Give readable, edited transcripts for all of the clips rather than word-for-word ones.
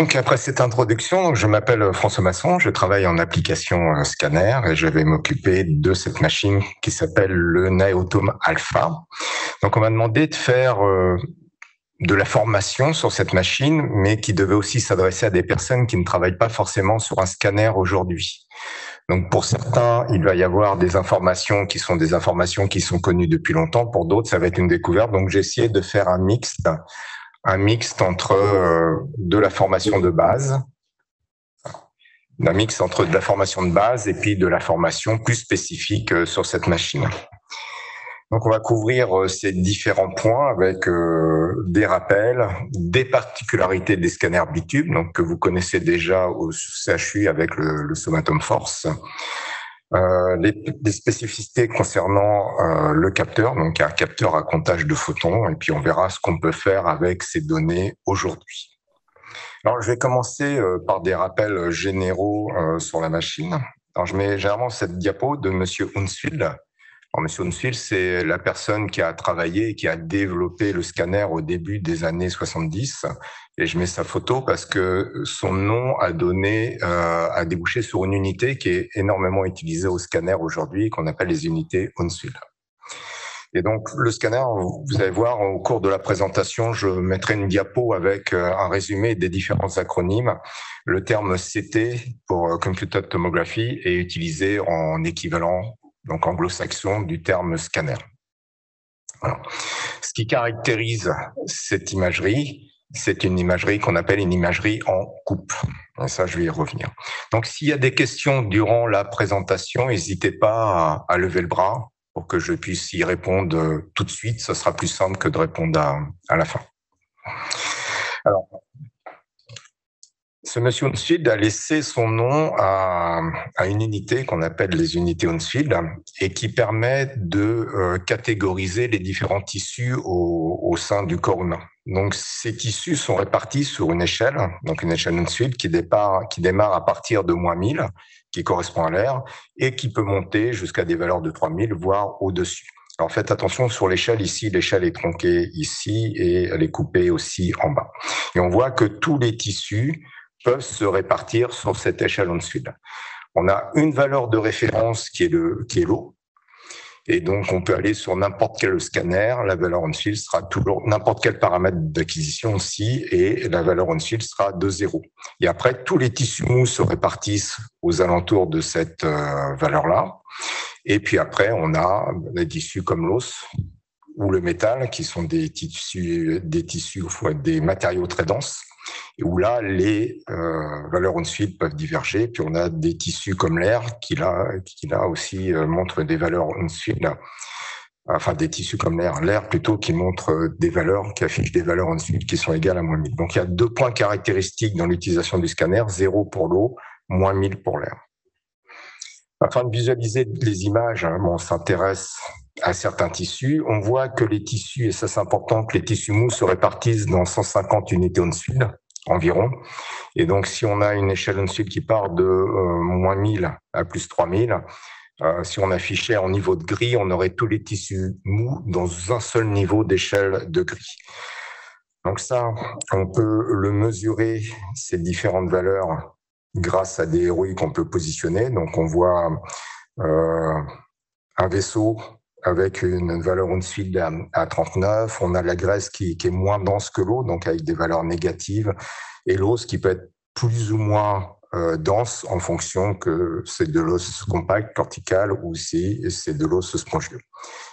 Donc après cette introduction, je m'appelle François Masson, je travaille en application scanner et je vais m'occuper de cette machine qui s'appelle le Naotome Alpha. Donc on m'a demandé de faire de la formation sur cette machine, mais qui devait aussi s'adresser à des personnes qui ne travaillent pas forcément sur un scanner aujourd'hui. Donc pour certains, il va y avoir des informations qui sont connues depuis longtemps. Pour d'autres, ça va être une découverte. Donc j'ai essayé de faire un mixte entre de la formation de base, et puis de la formation plus spécifique sur cette machine. Donc on va couvrir ces différents points avec des rappels, des particularités des scanners bitube, donc que vous connaissez déjà au CHU avec le Somatom Force. Les spécificités concernant le capteur, donc un capteur à comptage de photons, et puis on verra ce qu'on peut faire avec ces données aujourd'hui. Alors je vais commencer par des rappels généraux sur la machine. Alors je mets généralement cette diapo de Monsieur Hounsfield. Alors, Monsieur Hounsfield, c'est la personne qui a travaillé et qui a développé le scanner au début des années 70. Et je mets sa photo parce que son nom a débouché sur une unité qui est énormément utilisée au scanner aujourd'hui, qu'on appelle les unités Hounsfield. Et donc, le scanner, vous allez voir au cours de la présentation, je mettrai une diapo avec un résumé des différents acronymes. Le terme CT pour Computed Tomography est utilisé en équivalent, donc anglo-saxon, du terme scanner. Alors, ce qui caractérise cette imagerie, c'est une imagerie qu'on appelle une imagerie en coupe. Et ça, je vais y revenir. Donc, s'il y a des questions durant la présentation, n'hésitez pas à lever le bras pour que je puisse y répondre tout de suite. Ce sera plus simple que de répondre à la fin. Alors, ce monsieur Hounsfield a laissé son nom à une unité qu'on appelle les unités Hounsfield et qui permet de catégoriser les différents tissus au sein du corps humain. Donc, ces tissus sont répartis sur une échelle, donc une échelle Hounsfield qui démarre à partir de -1000, qui correspond à l'air, et qui peut monter jusqu'à des valeurs de 3000, voire au-dessus. Alors, faites attention sur l'échelle ici, l'échelle est tronquée ici et elle est coupée aussi en bas. Et on voit que tous les tissus peuvent se répartir sur cette échelle Hounsfield. On a une valeur de référence qui est l'eau. Et donc, on peut aller sur n'importe quel scanner. La valeur Hounsfield sera toujours n'importe quel paramètre d'acquisition aussi, et la valeur Hounsfield sera de 0. Et après, tous les tissus mous se répartissent aux alentours de cette valeur-là. Et puis après, on a des tissus comme l'os ou le métal, qui sont des tissus, des matériaux très denses, et où là, les valeurs Hounsfield peuvent diverger. Puis on a des tissus comme l'air qui là aussi montrent des valeurs Hounsfield, enfin des tissus comme l'air plutôt, qui affichent des valeurs Hounsfield qui sont égales à -1000. Donc il y a deux points caractéristiques dans l'utilisation du scanner, 0 pour l'eau, -1000 pour l'air. Afin de visualiser les images, on s'intéresse à certains tissus. On voit que les tissus, et ça c'est important, que les tissus mous se répartissent dans 150 unités Hounsfield environ. Et donc si on a une échelle Hounsfield qui part de -1000 à +3000, si on affichait en niveau de gris, on aurait tous les tissus mous dans un seul niveau d'échelle de gris. Donc ça, on peut le mesurer, ces différentes valeurs, grâce à des rouilles qu'on peut positionner. Donc on voit un vaisseau avec une valeur Hounsfield à 39, on a la graisse qui est moins dense que l'eau, donc avec des valeurs négatives, et l'os qui peut être plus ou moins dense en fonction que c'est de l'os compact, cortical, ou si c'est de l'os spongieux.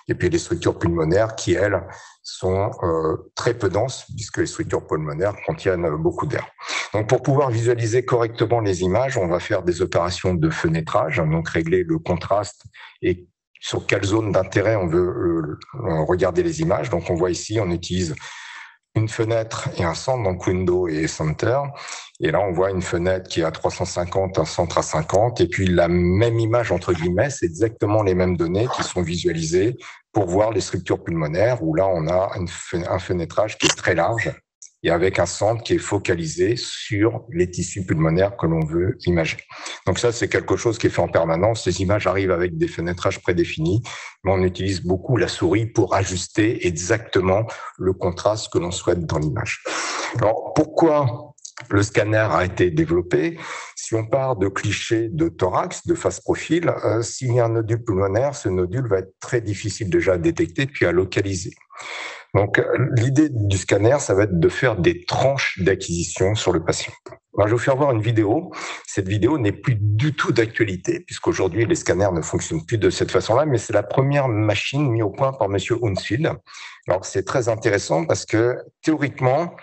Et puis les structures pulmonaires qui, elles, sont très peu denses, puisque les structures pulmonaires contiennent beaucoup d'air. Donc pour pouvoir visualiser correctement les images, on va faire des opérations de fenêtrage, donc régler le contraste et sur quelle zone d'intérêt on veut regarder les images. Donc on voit ici, on utilise une fenêtre et un centre, donc window et center. Et là, on voit une fenêtre qui est à 350, un centre à 50. Et puis la même image, entre guillemets, c'est exactement les mêmes données qui sont visualisées pour voir les structures pulmonaires, où là, on a un fenêtrage qui est très large et avec un centre qui est focalisé sur les tissus pulmonaires que l'on veut imager. Donc ça, c'est quelque chose qui est fait en permanence. Ces images arrivent avec des fenêtrages prédéfinis, mais on utilise beaucoup la souris pour ajuster exactement le contraste que l'on souhaite dans l'image. Alors, pourquoi le scanner a été développé. Si on part de clichés de thorax, de face profil, s'il y a un nodule pulmonaire, ce nodule va être très difficile déjà à détecter puis à localiser. Donc, l'idée du scanner, ça va être de faire des tranches d'acquisition sur le patient. Alors, je vais vous faire voir une vidéo. Cette vidéo n'est plus du tout d'actualité, puisqu'aujourd'hui, les scanners ne fonctionnent plus de cette façon-là, mais c'est la première machine mise au point par M. Hounsfield. Alors, c'est très intéressant parce que, théoriquement,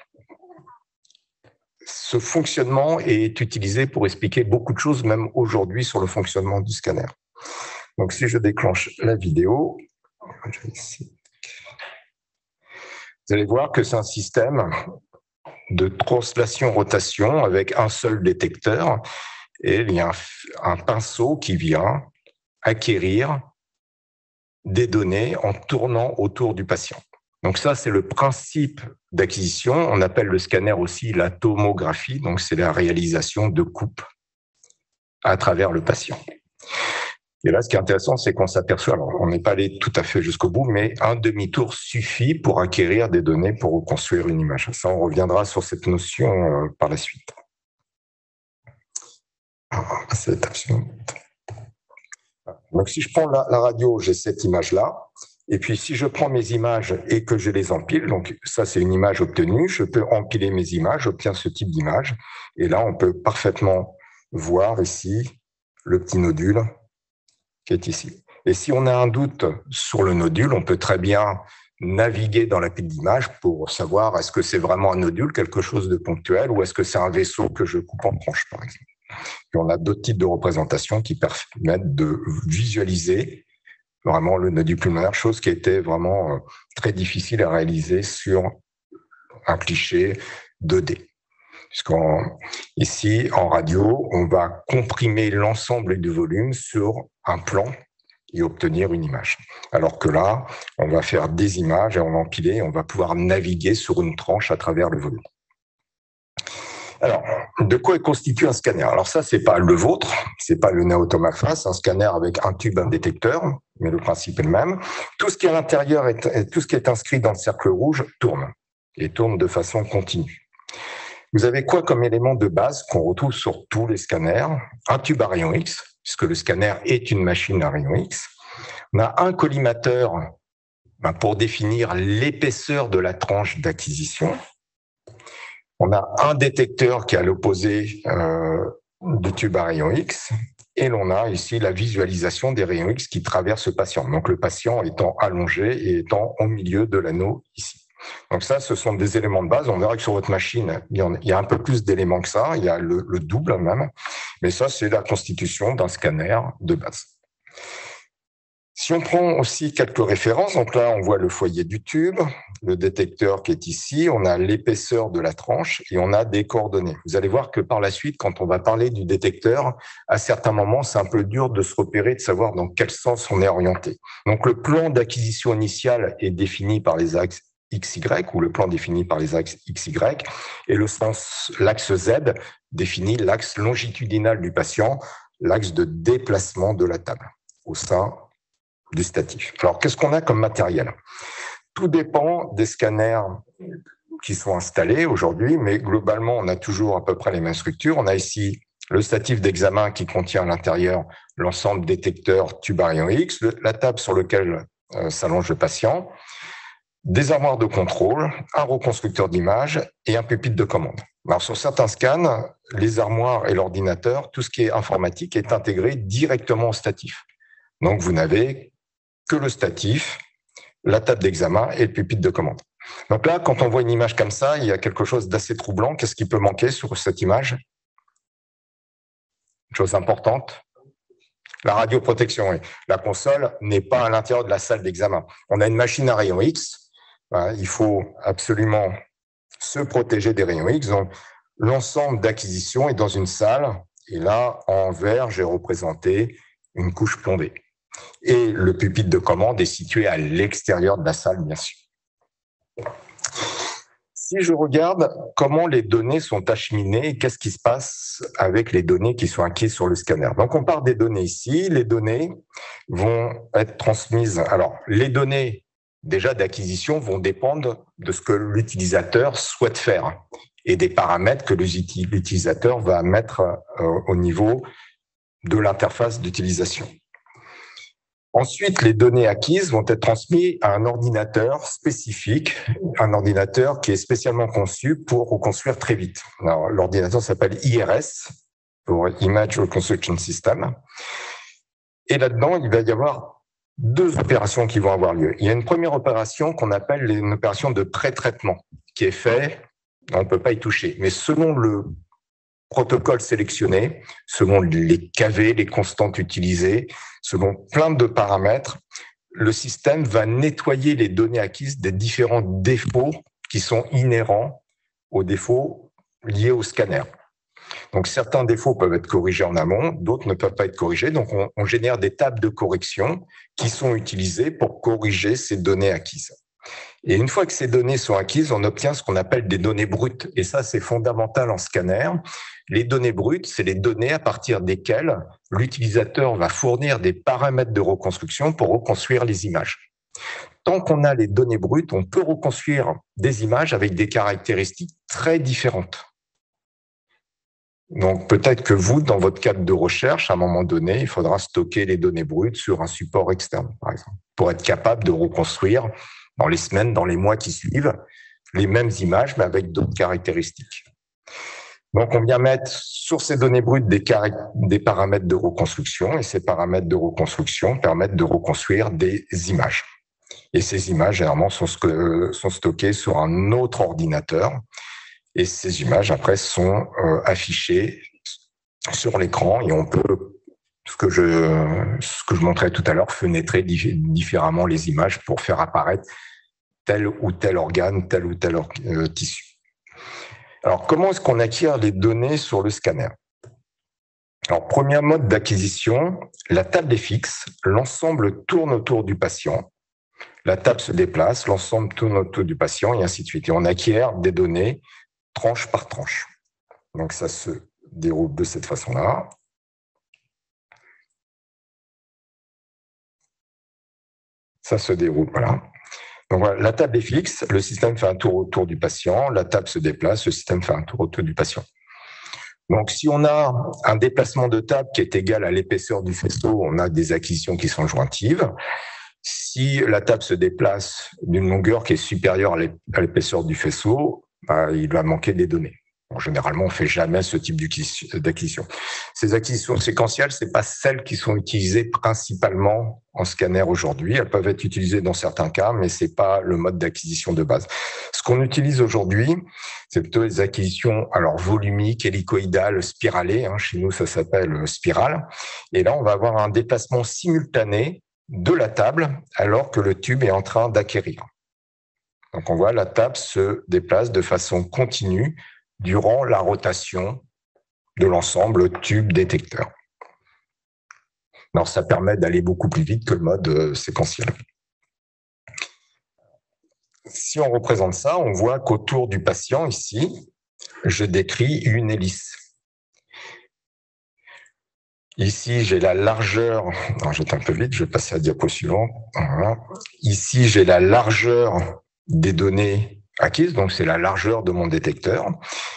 ce fonctionnement est utilisé pour expliquer beaucoup de choses, même aujourd'hui, sur le fonctionnement du scanner. Donc, si je déclenche la vidéo, je vais ici. Vous allez voir que c'est un système de translation-rotation avec un seul détecteur et il y a un pinceau qui vient acquérir des données en tournant autour du patient. Donc ça, c'est le principe d'acquisition. On appelle le scanner aussi la tomographie, donc c'est la réalisation de coupes à travers le patient. Et là, ce qui est intéressant, c'est qu'on s'aperçoit, alors on n'est pas allé tout à fait jusqu'au bout, mais un demi-tour suffit pour acquérir des données pour reconstruire une image. Ça, on reviendra sur cette notion par la suite. C'est l'étape suivante. Donc, si je prends la radio, j'ai cette image-là. Et puis, si je prends mes images et que je les empile, donc ça, c'est une image obtenue, je peux empiler mes images, j'obtiens ce type d'image. Et là, on peut parfaitement voir ici le petit nodule qui est ici. Et si on a un doute sur le nodule, on peut très bien naviguer dans la pile d'images pour savoir est-ce que c'est vraiment un nodule, quelque chose de ponctuel, ou est-ce que c'est un vaisseau que je coupe en tranches, par exemple. Et on a d'autres types de représentations qui permettent de visualiser vraiment le nodule pulmonaire, chose qui était vraiment très difficile à réaliser sur un cliché 2D. Ici, en radio, on va comprimer l'ensemble du volume sur un plan et obtenir une image. Alors que là, on va faire des images et on va empiler, on va pouvoir naviguer sur une tranche à travers le volume. Alors, de quoi est constitué un scanner? Alors ça, c'est pas le vôtre, c'est pas le Néotomafas, un scanner avec un tube, un détecteur, mais le principe est le même. Tout ce qui est à l'intérieur, tout ce qui est inscrit dans le cercle rouge tourne, et tourne de façon continue. Vous avez quoi comme élément de base qu'on retrouve sur tous les scanners? Un tube à rayon X, puisque le scanner est une machine à rayon X. On a un collimateur pour définir l'épaisseur de la tranche d'acquisition. On a un détecteur qui est à l'opposé du tube à rayon X. Et l'on a ici la visualisation des rayons X qui traversent le patient. Donc le patient étant allongé et étant au milieu de l'anneau ici. Donc ça, ce sont des éléments de base. On verra que sur votre machine, il y a un peu plus d'éléments que ça. Il y a le double même. Mais ça, c'est la constitution d'un scanner de base. Si on prend aussi quelques références, donc là, on voit le foyer du tube, le détecteur qui est ici, on a l'épaisseur de la tranche et on a des coordonnées. Vous allez voir que par la suite, quand on va parler du détecteur, à certains moments, c'est un peu dur de se repérer, de savoir dans quel sens on est orienté. Donc, le plan d'acquisition initiale est défini par les axes XY ou le plan défini par les axes XY et l'axe Z définit l'axe longitudinal du patient, l'axe de déplacement de la table au sein du statif. Alors, qu'est-ce qu'on a comme matériel? Tout dépend des scanners qui sont installés aujourd'hui, mais globalement, on a toujours à peu près les mêmes structures. On a ici le statif d'examen qui contient à l'intérieur l'ensemble détecteur tube à rayon X, la table sur laquelle s'allonge le patient, des armoires de contrôle, un reconstructeur d'image et un pupitre de commande. Alors, sur certains scans, les armoires et l'ordinateur, tout ce qui est informatique est intégré directement au statif. Donc, vous n'avez que le statif, la table d'examen et le pupitre de commande. Donc là, quand on voit une image comme ça, il y a quelque chose d'assez troublant. Qu'est-ce qui peut manquer sur cette image? Une chose importante, la radioprotection. Oui. La console n'est pas à l'intérieur de la salle d'examen. On a une machine à rayon X. Il faut absolument se protéger des rayons X. Donc, l'ensemble d'acquisition est dans une salle. Et là, en vert, j'ai représenté une couche plombée. Et le pupitre de commande est situé à l'extérieur de la salle, bien sûr. Si je regarde comment les données sont acheminées, qu'est-ce qui se passe avec les données qui sont acquises sur le scanner? Donc, on part des données ici. Les données vont être transmises. Alors, les données déjà d'acquisition vont dépendre de ce que l'utilisateur souhaite faire. et des paramètres que l'utilisateur va mettre au niveau de l'interface d'utilisation. Ensuite, les données acquises vont être transmises à un ordinateur spécifique, un ordinateur qui est spécialement conçu pour reconstruire très vite. L'ordinateur s'appelle IRS, pour Image Reconstruction System. Et là-dedans, il va y avoir deux opérations qui vont avoir lieu. Il y a une première opération qu'on appelle une opération de pré-traitement, qui est faite, on ne peut pas y toucher. Mais selon le protocole sélectionné, selon les KV, les constantes utilisées, selon plein de paramètres, le système va nettoyer les données acquises des différents défauts qui sont inhérents aux défauts liés au scanner. Donc, certains défauts peuvent être corrigés en amont, d'autres ne peuvent pas être corrigés. Donc, on génère des tables de correction qui sont utilisées pour corriger ces données acquises. Et une fois que ces données sont acquises, on obtient ce qu'on appelle des données brutes. Et ça, c'est fondamental en scanner. Les données brutes, c'est les données à partir desquelles l'utilisateur va fournir des paramètres de reconstruction pour reconstruire les images. Tant qu'on a les données brutes, on peut reconstruire des images avec des caractéristiques très différentes. Donc, peut-être que vous, dans votre cadre de recherche, à un moment donné, il faudra stocker les données brutes sur un support externe, par exemple, pour être capable de reconstruire dans les semaines, dans les mois qui suivent, les mêmes images, mais avec d'autres caractéristiques. Donc, on vient mettre sur ces données brutes des paramètres de reconstruction, et ces paramètres de reconstruction permettent de reconstruire des images. Et ces images, généralement, sont stockées sur un autre ordinateur, et ces images, après, sont affichées sur l'écran, et on peut, ce que je montrais tout à l'heure, fenêtrer différemment les images pour faire apparaître tel ou tel organe, tel ou tel tissu. Alors, comment est-ce qu'on acquiert les données sur le scanner? Alors, premier mode d'acquisition, la table est fixe, l'ensemble tourne autour du patient, la table se déplace, l'ensemble tourne autour du patient, et ainsi de suite. Et on acquiert des données tranche par tranche. Donc, ça se déroule de cette façon-là. Ça se déroule, voilà. Donc, voilà, la table est fixe, le système fait un tour autour du patient, la table se déplace, le système fait un tour autour du patient. Donc, si on a un déplacement de table qui est égal à l'épaisseur du faisceau, on a des acquisitions qui sont jointives. Si la table se déplace d'une longueur qui est supérieure à l'épaisseur du faisceau, il va manquer des données. Bon, généralement, on ne fait jamais ce type d'acquisition. Ces acquisitions séquentielles, ce n'est pas celles qui sont utilisées principalement en scanner aujourd'hui. Elles peuvent être utilisées dans certains cas, mais ce n'est pas le mode d'acquisition de base. Ce qu'on utilise aujourd'hui, c'est plutôt les acquisitions volumiques, hélicoïdales, spiralées. Chez nous, ça s'appelle spirale. Et là, on va avoir un déplacement simultané de la table alors que le tube est en train d'acquérir. Donc, on voit la table se déplace de façon continue durant la rotation de l'ensemble tube-détecteur. Alors, ça permet d'aller beaucoup plus vite que le mode séquentiel. Si on représente ça, on voit qu'autour du patient, ici, je décris une hélice. Ici, j'ai la largeur, j'étais un peu vite, je vais passer à la diapo suivante. Voilà. Ici, j'ai la largeur des données acquises, donc c'est la largeur de mon détecteur,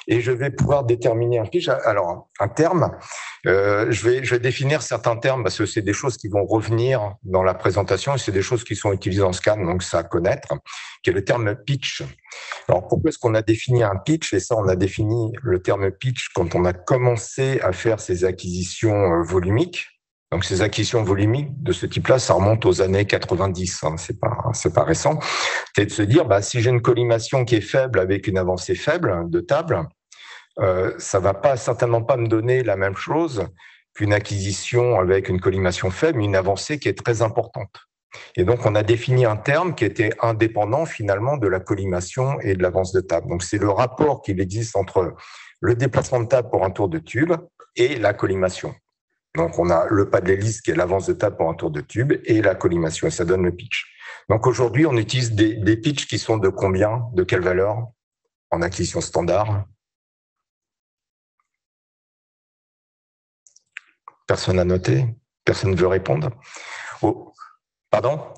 et je vais pouvoir déterminer un pitch. Alors, un terme, je vais définir certains termes parce que c'est des choses qui vont revenir dans la présentation et c'est des choses qui sont utilisées en scan, donc ça à connaître, qui est le terme pitch. Alors, pourquoi est-ce qu'on a défini un pitch? Et ça, on a défini le terme pitch quand on a commencé à faire ces acquisitions volumiques. Donc, ces acquisitions volumiques de ce type-là, ça remonte aux années 90, c'est pas récent. C'est de se dire, si j'ai une collimation qui est faible avec une avancée faible de table, ça va certainement pas me donner la même chose qu'une acquisition avec une collimation faible, mais une avancée qui est très importante. Et donc, on a défini un terme qui était indépendant finalement de la collimation et de l'avance de table. Donc, c'est le rapport qu'il existe entre le déplacement de table pour un tour de tube et la collimation. Donc, on a le pas de l'hélice qui est l'avance de table pour un tour de tube et la collimation, et ça donne le pitch. Donc, aujourd'hui, on utilise des pitchs qui sont de combien, de quelle valeur en acquisition standard? Personne n'a noté? Personne ne veut répondre? Oh, pardon?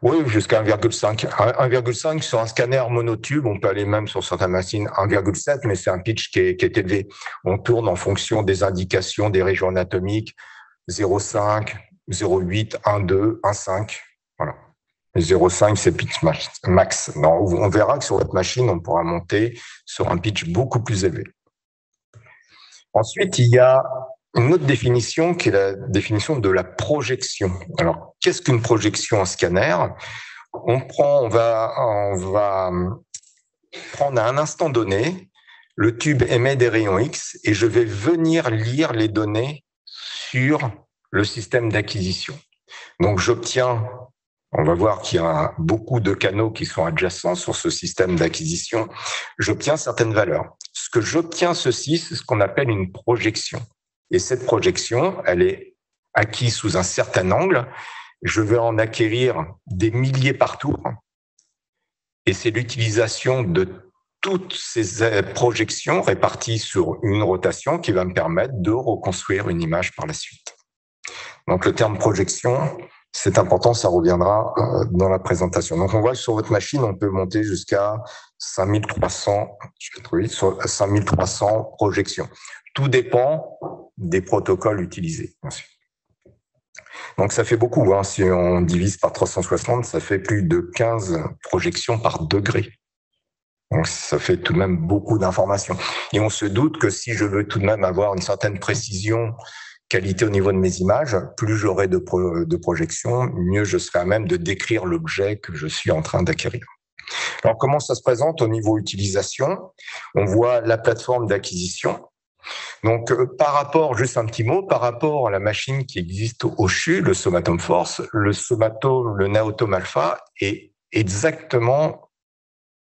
Oui, jusqu'à 1,5. 1,5 sur un scanner monotube, on peut aller même sur certaines machines 1,7, mais c'est un pitch qui est élevé. On tourne en fonction des indications des régions anatomiques, 0,5, 0,8, 1,2, 1,5. Voilà. 0,5, c'est pitch max. Non, on verra que sur votre machine, on pourra monter sur un pitch beaucoup plus élevé. Ensuite, il y a une autre définition qui est la définition de la projection. Alors, qu'est-ce qu'une projection en scanner? On va prendre à un instant donné, le tube émet des rayons X et je vais venir lire les données sur le système d'acquisition. Donc, j'obtiens, on va voir qu'il y a beaucoup de canaux qui sont adjacents sur ce système d'acquisition. J'obtiens certaines valeurs. Ce que j'obtiens, c'est ce qu'on appelle une projection. Et cette projection, elle est acquise sous un certain angle. Je vais en acquérir des milliers par tour. Et c'est l'utilisation de toutes ces projections réparties sur une rotation qui va me permettre de reconstruire une image par la suite. Donc le terme projection, c'est important, ça reviendra dans la présentation. Donc on voit que sur votre machine, on peut monter jusqu'à 5300 projections. Tout dépend des protocoles utilisés. Donc ça fait beaucoup, hein. Si on divise par 360, ça fait plus de 15 projections par degré. Donc ça fait tout de même beaucoup d'informations. Et on se doute que si je veux tout de même avoir une certaine précision, qualité au niveau de mes images, plus j'aurai de projections, mieux je serai à même de décrire l'objet que je suis en train d'acquérir. Alors comment ça se présente au niveau utilisation? On voit la plateforme d'acquisition. Donc, par rapport, juste un petit mot, par rapport à la machine qui existe au CHU, le Somatom Force, le Naotom Alpha est exactement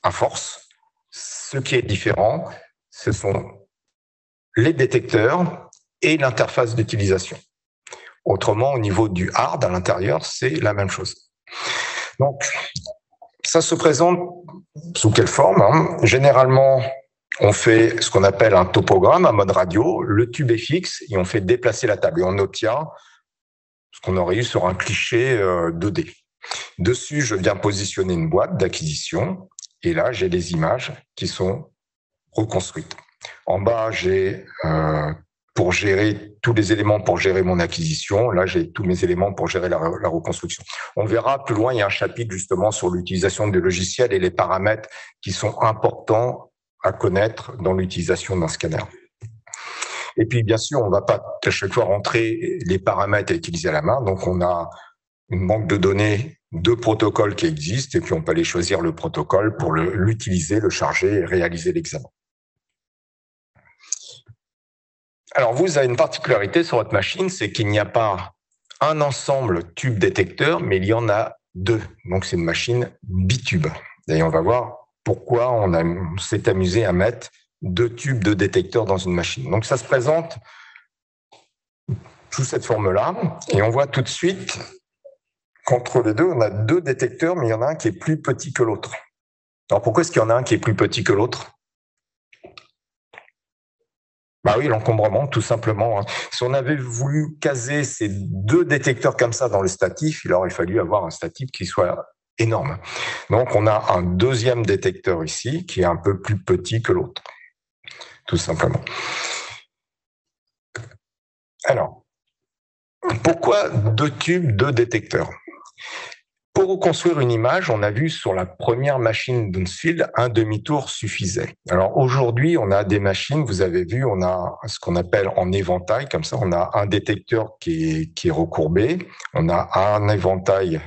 à force. Ce qui est différent, ce sont les détecteurs et l'interface d'utilisation. Autrement, au niveau du hard à l'intérieur, c'est la même chose. Donc, ça se présente sous quelle forme, hein? Généralement, on fait ce qu'on appelle un topogramme, un mode radio, le tube est fixe et on fait déplacer la table et on obtient ce qu'on aurait eu sur un cliché 2D. Dessus, je viens positionner une boîte d'acquisition et là, j'ai des images qui sont reconstruites. En bas, j'ai pour gérer tous les éléments pour gérer mon acquisition. Là, j'ai tous mes éléments pour gérer la reconstruction. On verra plus loin, il y a un chapitre justement sur l'utilisation des logiciels et les paramètres qui sont importants à connaître dans l'utilisation d'un scanner. Et puis, bien sûr, on ne va pas à chaque fois rentrer les paramètres à utiliser à la main. Donc, on a une banque de données de protocoles qui existent et puis on peut aller choisir le protocole pour l'utiliser, le charger et réaliser l'examen. Alors, vous avez une particularité sur votre machine, c'est qu'il n'y a pas un ensemble tube détecteur, mais il y en a deux. Donc, c'est une machine bitube. Et on va voir pourquoi on s'est amusé à mettre 2 tubes de détecteurs dans une machine. Donc, ça se présente sous cette forme-là. Et on voit tout de suite qu'entre les deux, on a 2 détecteurs, mais il y en a un qui est plus petit que l'autre. Alors, pourquoi est-ce qu'il y en a un qui est plus petit que l'autre? Bah oui, l'encombrement, tout simplement. Si on avait voulu caser ces 2 détecteurs comme ça dans le statif, il aurait fallu avoir un statif qui soit énorme. Donc, on a un deuxième détecteur ici qui est un peu plus petit que l'autre, tout simplement. Alors, pourquoi 2 tubes, 2 détecteurs? Pour reconstruire une image, on a vu sur la première machine d'Hounsfield, un demi-tour suffisait. Alors aujourd'hui, on a des machines, vous avez vu, on a ce qu'on appelle en éventail, comme ça, on a un détecteur qui est recourbé, on a un éventail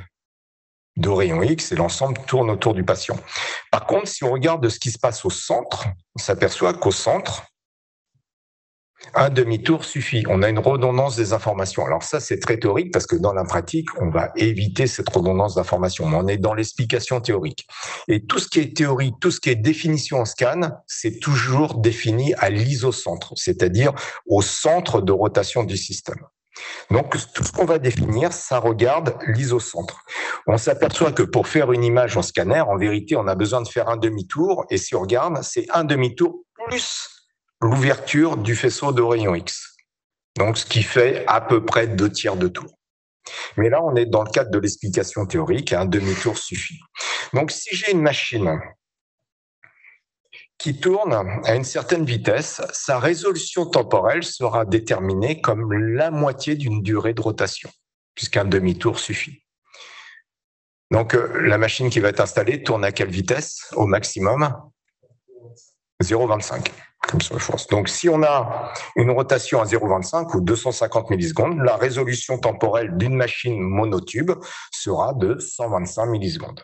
de rayons X et l'ensemble tourne autour du patient. Par contre, si on regarde ce qui se passe au centre, on s'aperçoit qu'au centre, un demi-tour suffit. On a une redondance des informations. Alors ça, c'est très théorique parce que dans la pratique, on va éviter cette redondance d'informations. Mais on est dans l'explication théorique. Et tout ce qui est théorie, tout ce qui est définition en scan, c'est toujours défini à l'isocentre, c'est-à-dire au centre de rotation du système. Donc, tout ce qu'on va définir, ça regarde l'isocentre. On s'aperçoit que pour faire une image en scanner, en vérité, on a besoin de faire un demi-tour. Et si on regarde, c'est un demi-tour plus l'ouverture du faisceau de rayons X. Donc, ce qui fait à peu près 2 tiers de tour. Mais là, on est dans le cadre de l'explication théorique, et un demi-tour suffit. Donc, si j'ai une machine qui tourne à une certaine vitesse, sa résolution temporelle sera déterminée comme la moitié d'une durée de rotation, puisqu'un demi-tour suffit. Donc, la machine qui va être installée tourne à quelle vitesse au maximum? 0,25. Comme sur la force. Donc, si on a une rotation à 0,25 ou 250 millisecondes, la résolution temporelle d'une machine monotube sera de 125 millisecondes.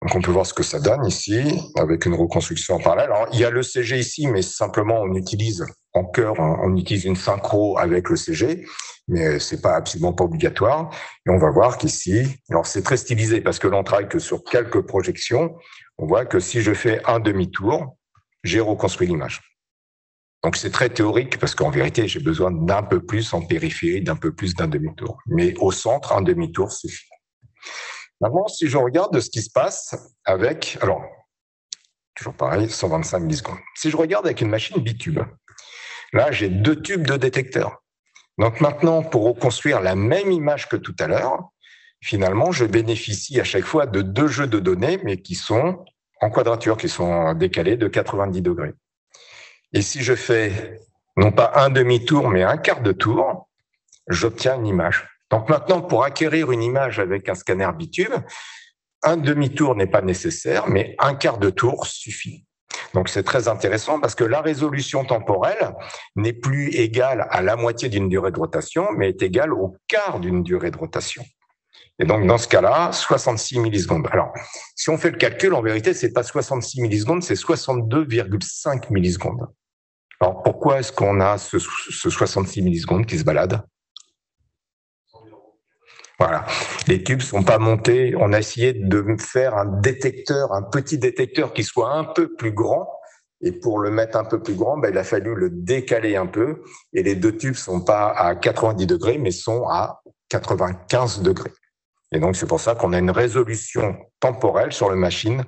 Donc, on peut voir ce que ça donne ici, avec une reconstruction en parallèle. Alors, il y a le CG ici, mais simplement, on utilise en chœur, on utilise une synchro avec le CG, mais c'est pas absolument pas obligatoire. Et on va voir qu'ici, alors c'est très stylisé parce que l'on travaille que sur quelques projections. On voit que si je fais un demi-tour, j'ai reconstruit l'image. Donc, c'est très théorique parce qu'en vérité, j'ai besoin d'un peu plus en périphérie, d'un peu plus d'un demi-tour. Mais au centre, un demi-tour suffit. Maintenant, si je regarde ce qui se passe avec, alors, toujours pareil, 125 millisecondes. Si je regarde avec une machine bitube, là, j'ai 2 tubes de détecteurs. Donc maintenant, pour reconstruire la même image que tout à l'heure, finalement, je bénéficie à chaque fois de 2 jeux de données, mais qui sont en quadrature, qui sont décalés de 90 degrés. Et si je fais non pas un demi-tour, mais un quart de tour, j'obtiens une image. Donc maintenant, pour acquérir une image avec un scanner bitube, un demi-tour n'est pas nécessaire, mais un quart de tour suffit. Donc c'est très intéressant parce que la résolution temporelle n'est plus égale à la moitié d'une durée de rotation, mais est égale au quart d'une durée de rotation. Et donc dans ce cas-là, 66 millisecondes. Alors, si on fait le calcul, en vérité, c'est pas 66 millisecondes, c'est 62,5 millisecondes. Alors pourquoi est-ce qu'on a ce 66 millisecondes qui se balade? Voilà, les tubes sont pas montés. On a essayé de faire un détecteur, un petit détecteur qui soit un peu plus grand. Et pour le mettre un peu plus grand, il a fallu le décaler un peu. Et les 2 tubes sont pas à 90 degrés, mais sont à 95 degrés. Et donc, c'est pour ça qu'on a une résolution temporelle sur la machine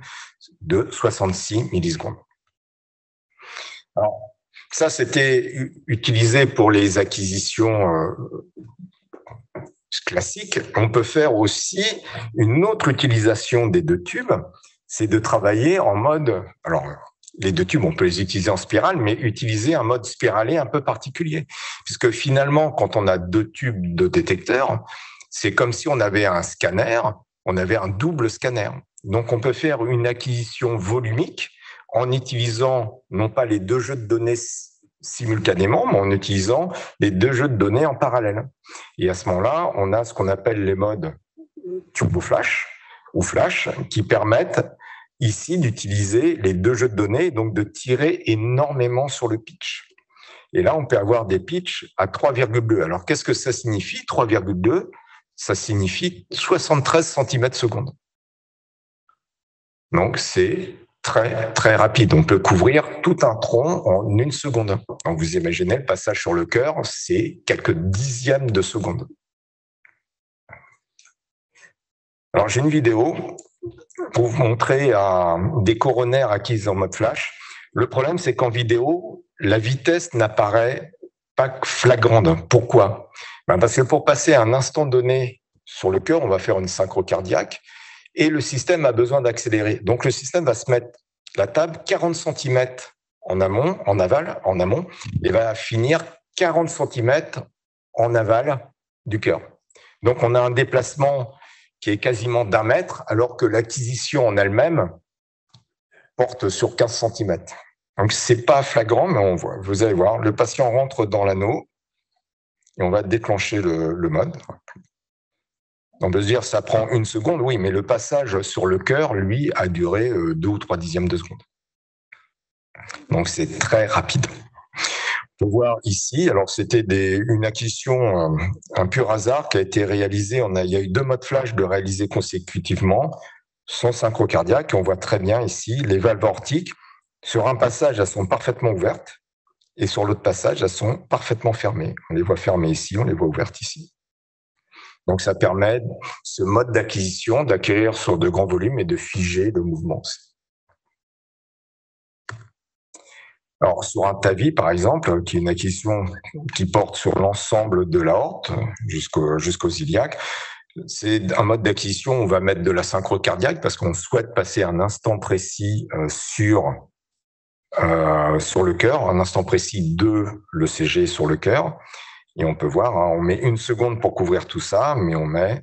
de 66 millisecondes. Alors, ça, c'était utilisé pour les acquisitions classique. On peut faire aussi une autre utilisation des 2 tubes, c'est de travailler en mode, alors les 2 tubes, on peut les utiliser en spirale, mais utiliser un mode spiralé un peu particulier. Puisque finalement, quand on a 2 tubes de détecteurs, c'est comme si on avait un scanner, on avait un double scanner. Donc, on peut faire une acquisition volumique en utilisant non pas les 2 jeux de données simultanément, mais en utilisant les 2 jeux de données en parallèle. Et à ce moment-là, on a ce qu'on appelle les modes turbo flash ou flash qui permettent ici d'utiliser les 2 jeux de données, donc de tirer énormément sur le pitch. Et là, on peut avoir des pitchs à 3,2. Alors, qu'est-ce que ça signifie, 3,2? Ça signifie 73 cm/seconde. Donc, c'est très, très rapide. On peut couvrir tout un tronc en 1 seconde. Donc, vous imaginez le passage sur le cœur, c'est quelques dixièmes de seconde. Alors, j'ai une vidéo pour vous montrer des coronaires acquises en mode flash. Le problème, c'est qu'en vidéo, la vitesse n'apparaît pas flagrante. Pourquoi? Parce que pour passer à un instant donné sur le cœur, on va faire une synchro cardiaque et le système a besoin d'accélérer. Donc, le système va se mettre la table 40 cm en amont, en aval, en amont, et va finir 40 cm en aval du cœur. Donc, on a un déplacement qui est quasiment d'1 mètre, alors que l'acquisition en elle-même porte sur 15 cm. Donc, c'est pas flagrant, mais on voit. Vous allez voir, le patient rentre dans l'anneau et on va déclencher le mode. On peut se dire, ça prend 1 seconde, oui, mais le passage sur le cœur, lui, a duré 2 ou 3 dixièmes de seconde. Donc, c'est très rapide. On peut voir ici, alors c'était une acquisition, un pur hasard qui a été réalisé. Il y a eu 2 modes flash de réaliser consécutivement, sans synchro cardiaque. On voit très bien ici les valves aortiques. Sur un passage, elles sont parfaitement ouvertes. Et sur l'autre passage, elles sont parfaitement fermées. On les voit fermées ici, on les voit ouvertes ici. Donc, ça permet, ce mode d'acquisition, d'acquérir sur de grands volumes et de figer le mouvement aussi. Alors, sur un TAVI, par exemple, qui est une acquisition qui porte sur l'ensemble de l'aorte jusqu'aux iliaques, c'est un mode d'acquisition où on va mettre de la synchro cardiaque parce qu'on souhaite passer un instant précis sur le cœur, un instant précis de l'ECG sur le cœur. Et on peut voir, hein, on met 1 seconde pour couvrir tout ça, mais on met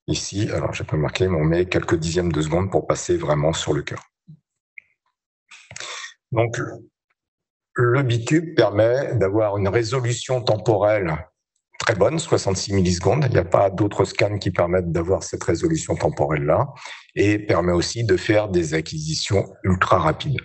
ici, alors j'ai pas marqué, mais on met quelques dixièmes de seconde pour passer vraiment sur le cœur. Donc, le bitube permet d'avoir une résolution temporelle très bonne, 66 millisecondes. Il n'y a pas d'autres scans qui permettent d'avoir cette résolution temporelle-là, et permet aussi de faire des acquisitions ultra rapides.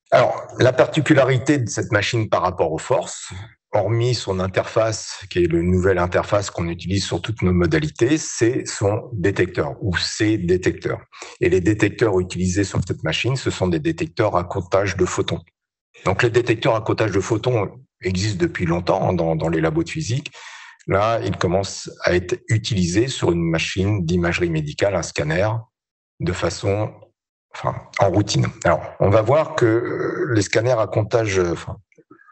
Alors, la particularité de cette machine par rapport aux forces, hormis son interface, qui est la nouvelle interface qu'on utilise sur toutes nos modalités, c'est son détecteur ou ses détecteurs. Et les détecteurs utilisés sur cette machine, ce sont des détecteurs à comptage de photons. Donc, les détecteurs à comptage de photons existent depuis longtemps dans les labos de physique. Là, ils commencent à être utilisés sur une machine d'imagerie médicale, un scanner, de façon en routine. Alors, on va voir que les scanners à comptage,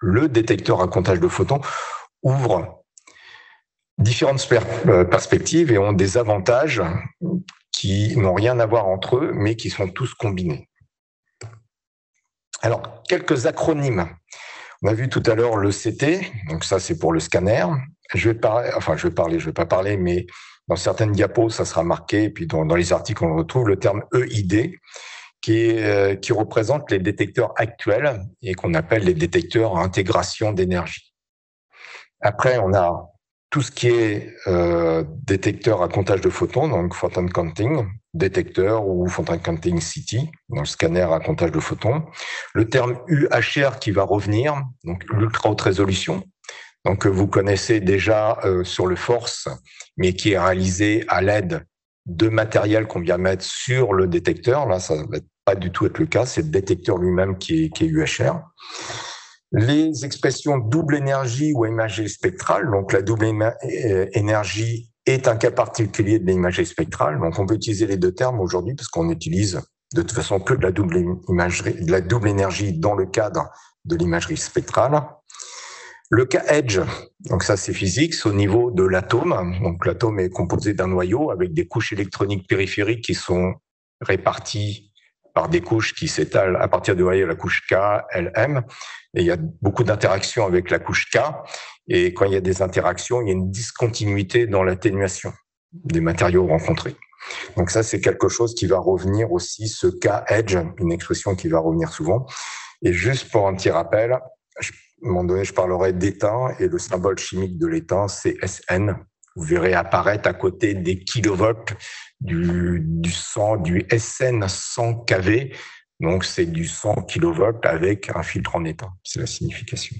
le détecteur à comptage de photons ouvre différentes perspectives et ont des avantages qui n'ont rien à voir entre eux, mais qui sont tous combinés. Alors, quelques acronymes. On a vu tout à l'heure le CT, donc ça c'est pour le scanner. Je vais pas parler, mais dans certaines diapos, ça sera marqué, et puis dans les articles, on retrouve le terme EID, qui représente les détecteurs actuels et qu'on appelle les détecteurs à intégration d'énergie. Après, on a tout ce qui est détecteur à comptage de photons, donc photon counting, détecteur ou photon counting CT, dans le scanner à comptage de photons. Le terme UHR qui va revenir, donc l'ultra haute résolution, donc vous connaissez déjà sur le Force, mais qui est réalisé à l'aide de matériel qu'on vient mettre sur le détecteur. Là, ça va pas du tout être le cas. C'est le détecteur lui-même qui est UHR. Les expressions double énergie ou imagerie spectrale. Donc, la double énergie est un cas particulier de l'imagerie spectrale. Donc, on peut utiliser les deux termes aujourd'hui parce qu'on utilise de toute façon que de la double énergie dans le cadre de l'imagerie spectrale. Le cas Edge, donc ça c'est physique, c'est au niveau de l'atome. Donc l'atome est composé d'un noyau avec des couches électroniques périphériques qui sont réparties par des couches qui s'étalent à partir du noyau, la couche K, L, M. Et il y a beaucoup d'interactions avec la couche K. Et quand il y a des interactions, il y a une discontinuité dans l'atténuation des matériaux rencontrés. Donc ça, c'est quelque chose qui va revenir aussi, ce cas Edge, une expression qui va revenir souvent. Et juste pour un petit rappel, à un moment donné, je parlerai d'étain et le symbole chimique de l'étain, c'est SN. Vous verrez apparaître à côté des kilovolts du SN 100 kV. Donc, c'est du 100 kilovolts avec un filtre en étain. C'est la signification.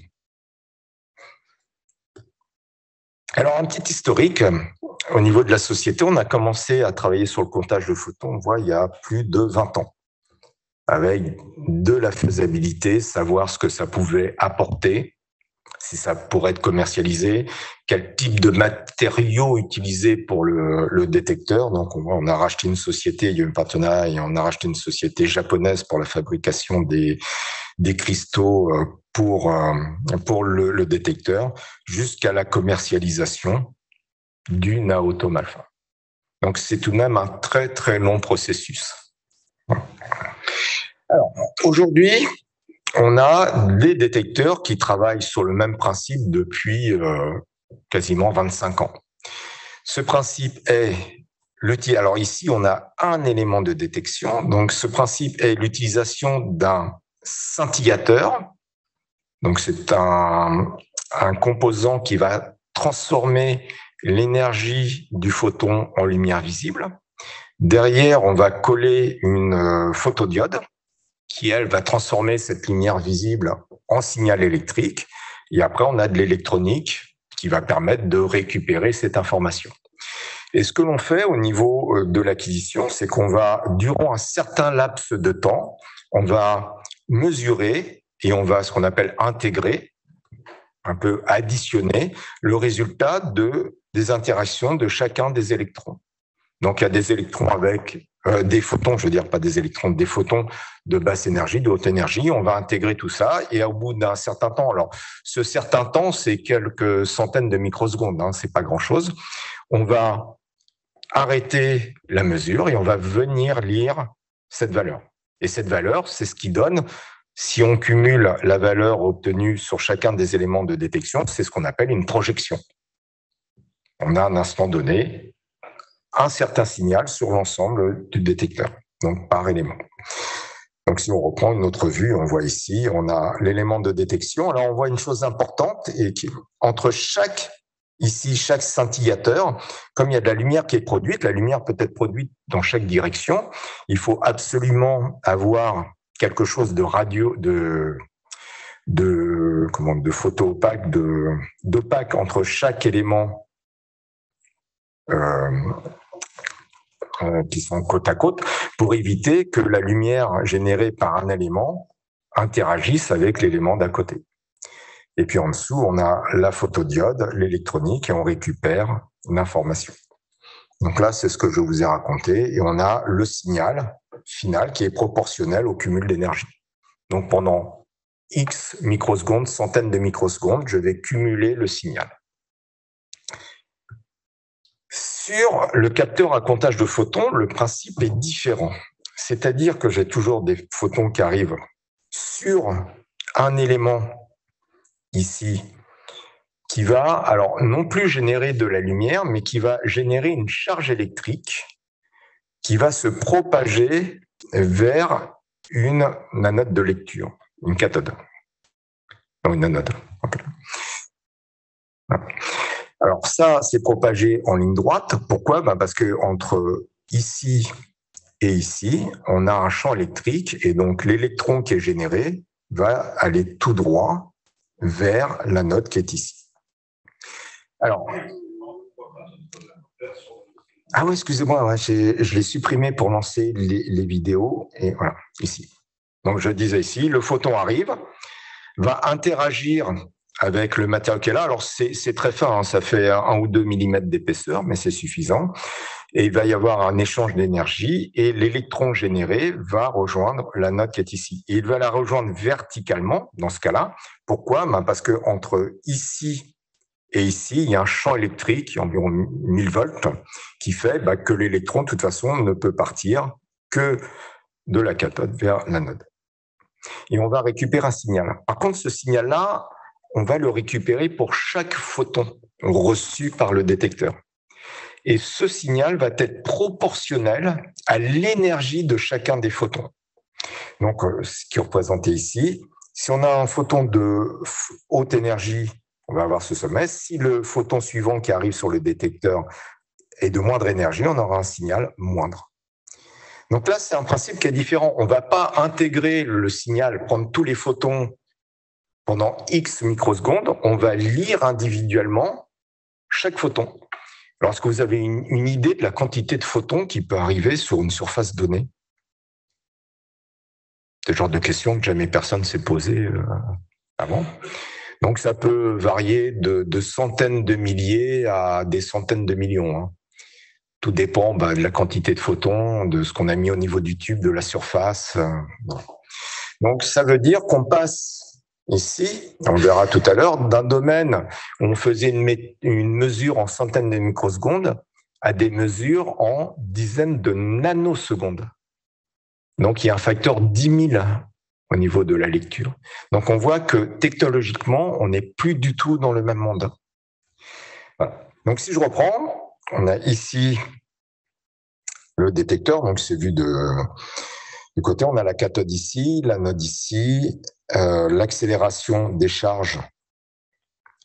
Alors, un petit historique. Au niveau de la société, on a commencé à travailler sur le comptage de photons, on voit, il y a plus de 20 ans, avec de la faisabilité, savoir ce que ça pouvait apporter, si ça pourrait être commercialisé, quel type de matériaux utiliser pour le détecteur. Donc, on a racheté une société, il y a eu un partenariat, et on a racheté une société japonaise pour la fabrication des cristaux pour le détecteur, jusqu'à la commercialisation du Naotom Alpha. Donc, c'est tout de même un très, très long processus. Alors, aujourd'hui, on a des détecteurs qui travaillent sur le même principe depuis quasiment 25 ans. Ce principe est alors ici, on a un élément de détection. Donc, ce principe est l'utilisation d'un scintillateur. Donc, c'est un composant qui va transformer l'énergie du photon en lumière visible. Derrière, on va coller une photodiode qui, elle, va transformer cette lumière visible en signal électrique. Et après, on a de l'électronique qui va permettre de récupérer cette information. Et ce que l'on fait au niveau de l'acquisition, c'est qu'on va, durant un certain laps de temps, on va mesurer et on va, ce qu'on appelle intégrer, un peu additionner le résultat des interactions de chacun des électrons. Donc, il y a des électrons avec des photons, je veux dire pas des électrons, des photons de basse énergie, de haute énergie. On va intégrer tout ça et au bout d'un certain temps, alors ce certain temps, c'est quelques centaines de microsecondes, hein, c'est pas grand-chose. On va arrêter la mesure et on va venir lire cette valeur. Et cette valeur, c'est ce qui donne, si on cumule la valeur obtenue sur chacun des éléments de détection, c'est ce qu'on appelle une projection. On a à un instant donné un certain signal sur l'ensemble du détecteur, donc par élément. Donc si on reprend une autre vue, on voit ici, on a l'élément de détection. Alors on voit une chose importante, et qui, entre chaque scintillateur, comme il y a de la lumière qui est produite, la lumière peut être produite dans chaque direction, il faut absolument avoir quelque chose de photo opaque, d'opaque entre chaque élément qui sont côte à côte, pour éviter que la lumière générée par un élément interagisse avec l'élément d'à côté. Et puis en dessous, on a la photodiode, l'électronique, et on récupère l'information. Donc là, c'est ce que je vous ai raconté, et on a le signal final qui est proportionnel au cumul d'énergie. Donc pendant X microsecondes, centaines de microsecondes, je vais cumuler le signal. Sur le capteur à comptage de photons, le principe est différent. C'est-à-dire que j'ai toujours des photons qui arrivent sur un élément ici qui va, alors non plus générer de la lumière, mais qui va générer une charge électrique qui va se propager vers une anode de lecture, une cathode. Non, une anode. Okay. Alors ça, c'est propagé en ligne droite. Pourquoi ? Parce que entre ici et ici, on a un champ électrique, et donc l'électron qui est généré va aller tout droit vers l'anode qui est ici. Alors, ah oui, excusez-moi, ouais, je l'ai supprimé pour lancer les vidéos, et voilà, ici. Donc je disais ici, le photon arrive, va interagir avec le matériau qui est là. Alors c'est très fin, hein, ça fait 1 ou 2 millimètres d'épaisseur, mais c'est suffisant. Et il va y avoir un échange d'énergie, et l'électron généré va rejoindre l'anode qui est ici. Et il va la rejoindre verticalement dans ce cas-là. Pourquoi ? Parce que entre ici et ici, il y a un champ électrique, environ 1000 volts, qui fait que l'électron, de toute façon, ne peut partir que de la cathode vers l'anode. Et on va récupérer un signal. Par contre, ce signal-là, on va le récupérer pour chaque photon reçu par le détecteur. Et ce signal va être proportionnel à l'énergie de chacun des photons. Donc, ce qui est représenté ici, si on a un photon de haute énergie, on va avoir ce sommet. Si le photon suivant qui arrive sur le détecteur est de moindre énergie, on aura un signal moindre. Donc là, c'est un principe qui est différent. On ne va pas intégrer le signal, prendre tous les photons pendant X microsecondes. On va lire individuellement chaque photon. Alors, est-ce que vous avez une idée de la quantité de photons qui peut arriver sur une surface donnée ? C'est le genre de question que jamais personne s'est posé avant. Donc, ça peut varier de centaines de milliers à des centaines de millions. Hein. Tout dépend de la quantité de photons, de ce qu'on a mis au niveau du tube, de la surface. Donc, ça veut dire qu'on passe ici, on verra tout à l'heure, d'un domaine où on faisait une mesure en centaines de microsecondes à des mesures en dizaines de nanosecondes. Donc, il y a un facteur 10 000 au niveau de la lecture. Donc, on voit que technologiquement, on n'est plus du tout dans le même monde. Voilà. Donc, si je reprends, on a ici le détecteur, donc c'est vu du côté, on a la cathode ici, l'anode ici, l'accélération des charges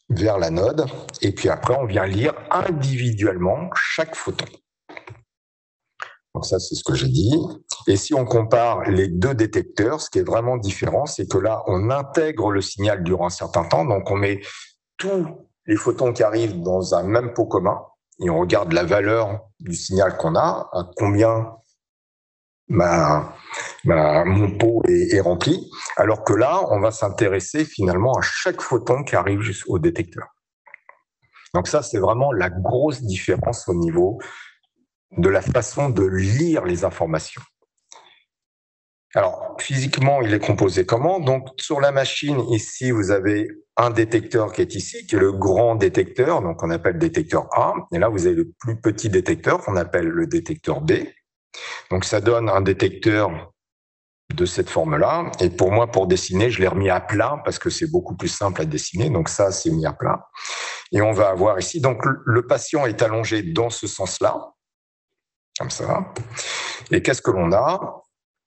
vers l'anode, et puis après, on vient lire individuellement chaque photon. Donc ça, c'est ce que j'ai dit. Et si on compare les deux détecteurs, ce qui est vraiment différent, c'est que là, on intègre le signal durant un certain temps. Donc, on met tous les photons qui arrivent dans un même pot commun et on regarde la valeur du signal qu'on a, à combien mon pot est rempli. Alors que là, on va s'intéresser finalement à chaque photon qui arrive jusqu'au détecteur. Donc ça, c'est vraiment la grosse différence au niveau de la façon de lire les informations. Alors, physiquement, il est composé comment? Donc, sur la machine, ici, vous avez un détecteur qui est ici, qui est le grand détecteur, donc on appelle détecteur A. Et là, vous avez le plus petit détecteur qu'on appelle le détecteur B. Donc, ça donne un détecteur de cette forme-là. Et pour moi, pour dessiner, je l'ai remis à plat parce que c'est beaucoup plus simple à dessiner. Donc, ça, c'est mis à plat. Et on va avoir ici, donc, le patient est allongé dans ce sens-là, comme ça. Et qu'est-ce que l'on a?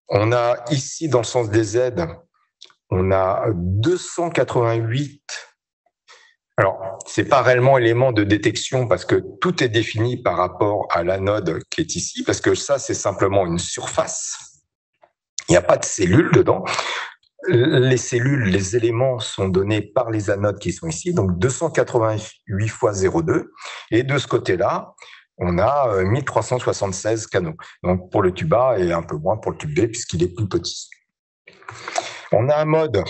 On a ici, dans le sens des Z, on a 288. Alors, c'est pas réellement élément de détection parce que tout est défini par rapport à l'anode qui est ici, parce que ça, c'est simplement une surface. Il n'y a pas de cellules dedans. Les cellules, les éléments sont donnés par les anodes qui sont ici, donc 288 fois 0,2. Et de ce côté-là, on a 1376 canaux. Donc pour le tube A et un peu moins pour le tube B puisqu'il est plus petit. On a un mode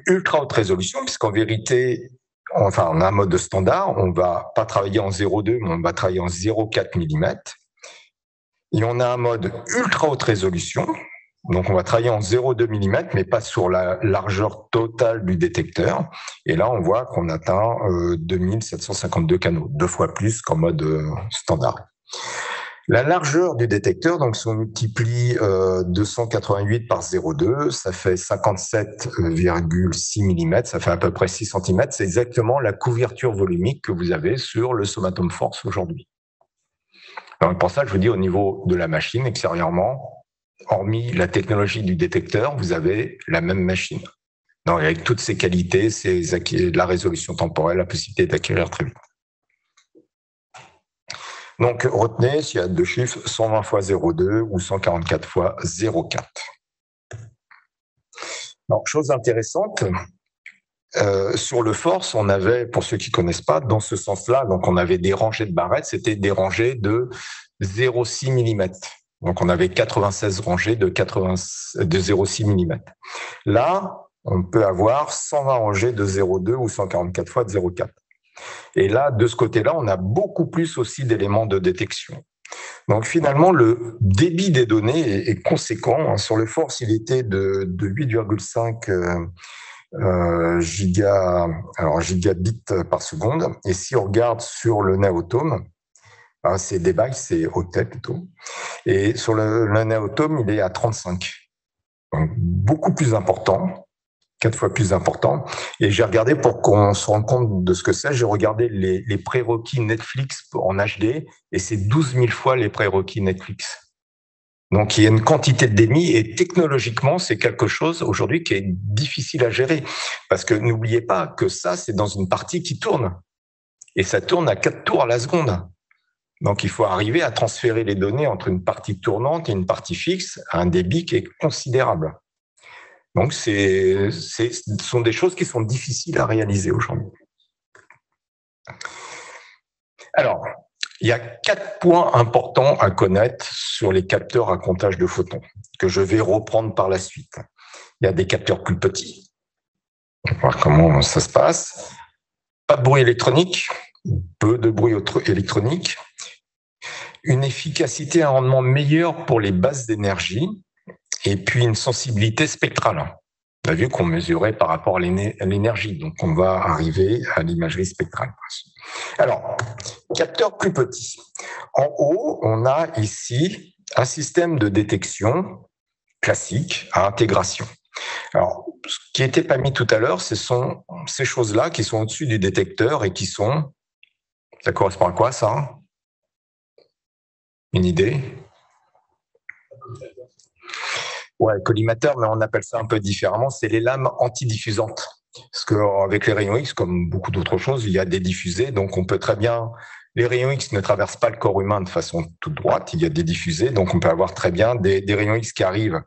ultra haute résolution puisqu'en vérité, enfin on a un mode standard, on va pas travailler en 0,2 mais on va travailler en 0,4 mm. Et on a un mode ultra haute résolution, donc on va travailler en 0,2 mm mais pas sur la largeur totale du détecteur. Et là on voit qu'on atteint 2752 canaux, 2 fois plus qu'en mode standard. La largeur du détecteur, donc si on multiplie 288 par 0,2, ça fait 57,6 mm, ça fait à peu près 6 cm. C'est exactement la couverture volumique que vous avez sur le Somatom Force aujourd'hui. Donc pour ça, je vous dis au niveau de la machine, extérieurement, hormis la technologie du détecteur, vous avez la même machine. Donc avec toutes ses qualités, la résolution temporelle, la possibilité d'acquérir très vite. Donc, retenez, s'il y a deux chiffres, 120 fois 0,2 ou 144 fois 0,4. Alors, chose intéressante, sur le Force, on avait, pour ceux qui ne connaissent pas, dans ce sens-là, donc on avait des rangées de barrettes, c'était des rangées de 0,6 mm. Donc, on avait 96 rangées de 0,6 mm. Là, on peut avoir 120 rangées de 0,2 ou 144 fois de 0,4. Et là, de ce côté-là, on a beaucoup plus aussi d'éléments de détection. Donc finalement, le débit des données est conséquent. Sur le Force, il était de 8,5 gigabits par seconde. Et si on regarde sur le Naotome, c'est des bytes, c'est octet plutôt. Et sur le Naotome, il est à 35. Donc beaucoup plus important. 4 fois plus important. Et j'ai regardé, pour qu'on se rende compte de ce que c'est, j'ai regardé les prérequis Netflix en HD, et c'est 12 000 fois les prérequis Netflix. Donc, il y a une quantité de débit, et technologiquement, c'est quelque chose aujourd'hui qui est difficile à gérer. Parce que n'oubliez pas que ça, c'est dans une partie qui tourne. Et ça tourne à 4 tours à la seconde. Donc, il faut arriver à transférer les données entre une partie tournante et une partie fixe à un débit qui est considérable. Donc, ce sont des choses qui sont difficiles à réaliser aujourd'hui. Alors, il y a 4 points importants à connaître sur les capteurs à comptage de photons, que je vais reprendre par la suite. Il y a des capteurs plus petits. On va voir comment ça se passe. Pas de bruit électronique, peu de bruit électronique. Une efficacité, un rendement meilleur pour les bases d'énergie. Et puis une sensibilité spectrale. On a vu qu'on mesurait par rapport à l'énergie, donc on va arriver à l'imagerie spectrale. Alors, capteur plus petit. En haut, on a ici un système de détection classique à intégration. Alors, ce qui n'était pas mis tout à l'heure, ce sont ces choses-là qui sont au-dessus du détecteur et qui sont... Ça correspond à quoi, ça? Une idée? Ouais, collimateur, mais on appelle ça un peu différemment, c'est les lames antidiffusantes. Parce qu'avec les rayons X, comme beaucoup d'autres choses, il y a des diffusés, donc on peut très bien... Les rayons X ne traversent pas le corps humain de façon toute droite, il y a des diffusés, donc on peut avoir très bien des rayons X qui arrivent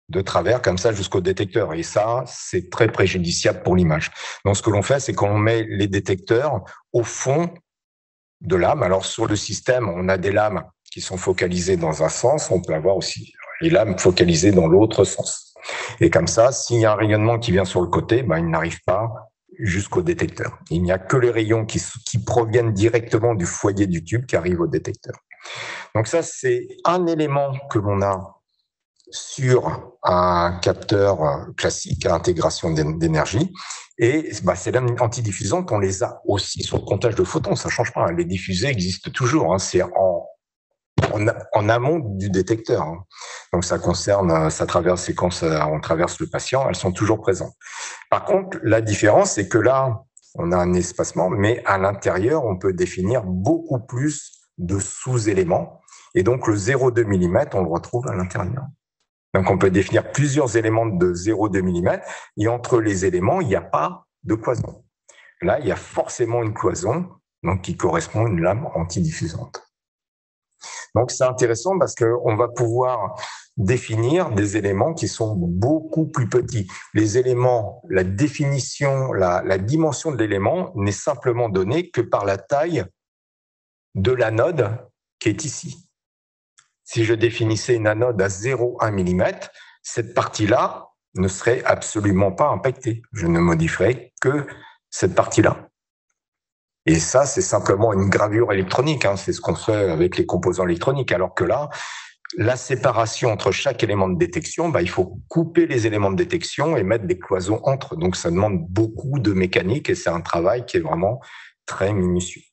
de travers comme ça jusqu'au détecteur. Et ça, c'est très préjudiciable pour l'image. Donc ce que l'on fait, c'est qu'on met les détecteurs au fond de lames. Alors sur le système, on a des lames qui sont focalisées dans un sens, on peut avoir aussi les lames focalisées dans l'autre sens. Et comme ça, s'il y a un rayonnement qui vient sur le côté, il n'arrive pas jusqu'au détecteur. Il n'y a que les rayons qui proviennent directement du foyer du tube qui arrivent au détecteur. Donc ça, c'est un élément que l'on a sur un capteur classique à intégration d'énergie. Et c'est l'antidiffusantes, on les a aussi sur le comptage de photons, ça ne change pas. Les diffusés existent toujours, hein, c'est en amont du détecteur. Hein. Donc ça concerne, ça traverse, et quand on traverse le patient, elles sont toujours présentes. Par contre, la différence, c'est que là, on a un espacement, mais à l'intérieur, on peut définir beaucoup plus de sous-éléments. Et donc, le 0,2 mm, on le retrouve à l'intérieur. Donc, on peut définir plusieurs éléments de 0,2 mm, et entre les éléments, il n'y a pas de cloison. Là, il y a forcément une cloison, donc qui correspond à une lame antidiffusante. Donc, c'est intéressant parce qu'on va pouvoir définir des éléments qui sont beaucoup plus petits. Les éléments, la définition, la dimension de l'élément n'est simplement donnée que par la taille de l'anode qui est ici. Si je définissais une anode à 0,1 mm, cette partie-là ne serait absolument pas impactée. Je ne modifierais que cette partie-là. Et ça, c'est simplement une gravure électronique. Hein. C'est ce qu'on fait avec les composants électroniques. Alors que là, la séparation entre chaque élément de détection, il faut couper les éléments de détection et mettre des cloisons entre. Donc, ça demande beaucoup de mécanique et c'est un travail qui est vraiment très minutieux.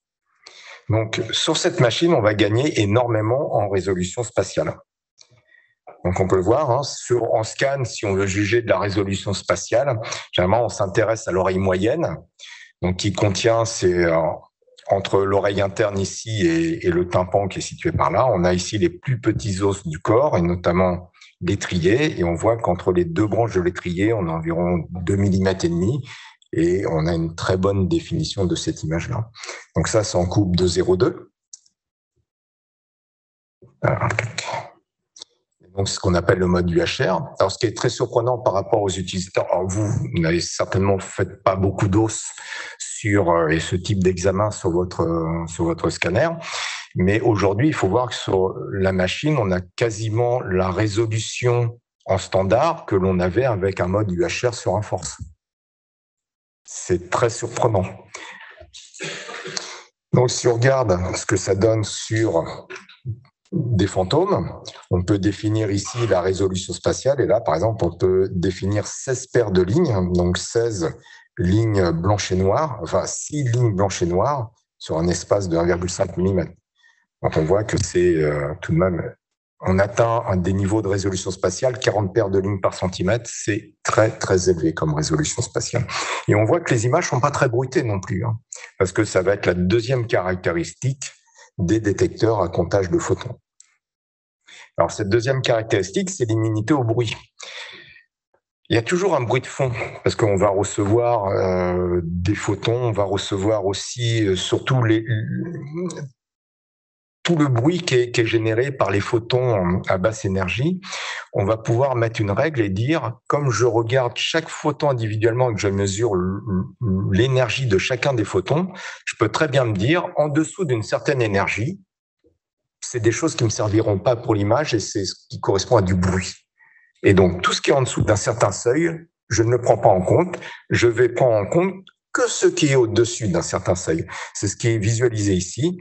Donc, sur cette machine, on va gagner énormément en résolution spatiale. Donc, on peut le voir, hein, en scan, si on veut juger de la résolution spatiale, généralement, on s'intéresse à l'oreille moyenne, donc qui contient, entre l'oreille interne ici et le tympan qui est situé par là. On a ici les plus petits os du corps, et notamment l'étrier, et on voit qu'entre les deux branches de l'étrier, on a environ 2 mm et demi, et on a une très bonne définition de cette image-là. Donc ça, c'est en coupe de 0,2. Voilà. Donc, ce qu'on appelle le mode UHR. Alors, ce qui est très surprenant par rapport aux utilisateurs, alors vous n'avez certainement fait pas beaucoup d'os sur ce type d'examen sur votre scanner, mais aujourd'hui, il faut voir que sur la machine, on a quasiment la résolution en standard que l'on avait avec un mode UHR sur un Force. C'est très surprenant. Donc, si on regarde ce que ça donne sur des fantômes, on peut définir ici la résolution spatiale, et là, par exemple, on peut définir 16 paires de lignes, donc 16 lignes blanches et noires, enfin 6 lignes blanches et noires sur un espace de 1,5 mm. Donc, on voit que c'est tout de même, on atteint des niveaux de résolution spatiale, 40 paires de lignes par centimètre, c'est très, très élevé comme résolution spatiale. Et on voit que les images sont pas très bruitées non plus, hein, parce que ça va être la deuxième caractéristique des détecteurs à comptage de photons. Alors, cette deuxième caractéristique, c'est l'immunité au bruit. Il y a toujours un bruit de fond, parce qu'on va recevoir des photons, on va recevoir aussi surtout tout le bruit qui est généré par les photons à basse énergie. On va pouvoir mettre une règle et dire, comme je regarde chaque photon individuellement et que je mesure l'énergie de chacun des photons, je peux très bien me dire, en dessous d'une certaine énergie, c'est des choses qui ne me serviront pas pour l'image et c'est ce qui correspond à du bruit. Et donc, tout ce qui est en dessous d'un certain seuil, je ne le prends pas en compte. Je vais prendre en compte que ce qui est au-dessus d'un certain seuil. C'est ce qui est visualisé ici.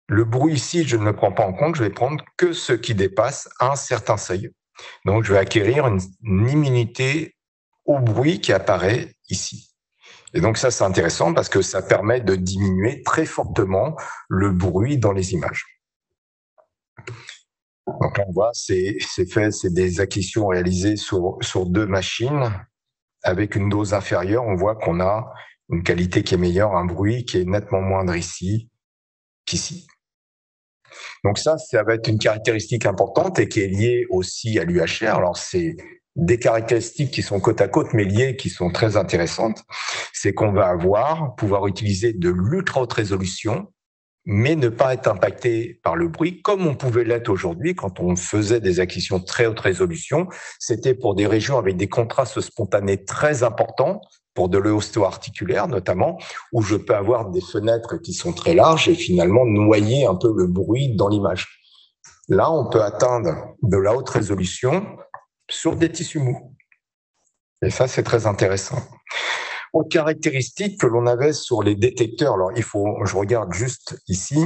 Le bruit ici, je ne le prends pas en compte. Je vais prendre que ce qui dépasse un certain seuil. Donc, je vais acquérir une immunité au bruit qui apparaît ici. Et donc, ça, c'est intéressant parce que ça permet de diminuer très fortement le bruit dans les images. Donc là, on voit, c'est des acquisitions réalisées sur 2 machines avec une dose inférieure. On voit qu'on a une qualité qui est meilleure, un bruit qui est nettement moindre ici qu'ici. Donc ça va être une caractéristique importante et qui est liée aussi à l'UHR. Alors, c'est des caractéristiques qui sont côte à côte, mais liées, qui sont très intéressantes. C'est qu'on va pouvoir utiliser de l'ultra haute résolution, mais ne pas être impacté par le bruit, comme on pouvait l'être aujourd'hui quand on faisait des acquisitions très haute résolution. C'était pour des régions avec des contrastes spontanés très importants, pour de l'ostéo-articulaire notamment, où je peux avoir des fenêtres qui sont très larges et finalement noyer un peu le bruit dans l'image. Là, on peut atteindre de la haute résolution sur des tissus mous. Et ça, c'est très intéressant. Autre caractéristique que l'on avait sur les détecteurs, alors je regarde juste ici,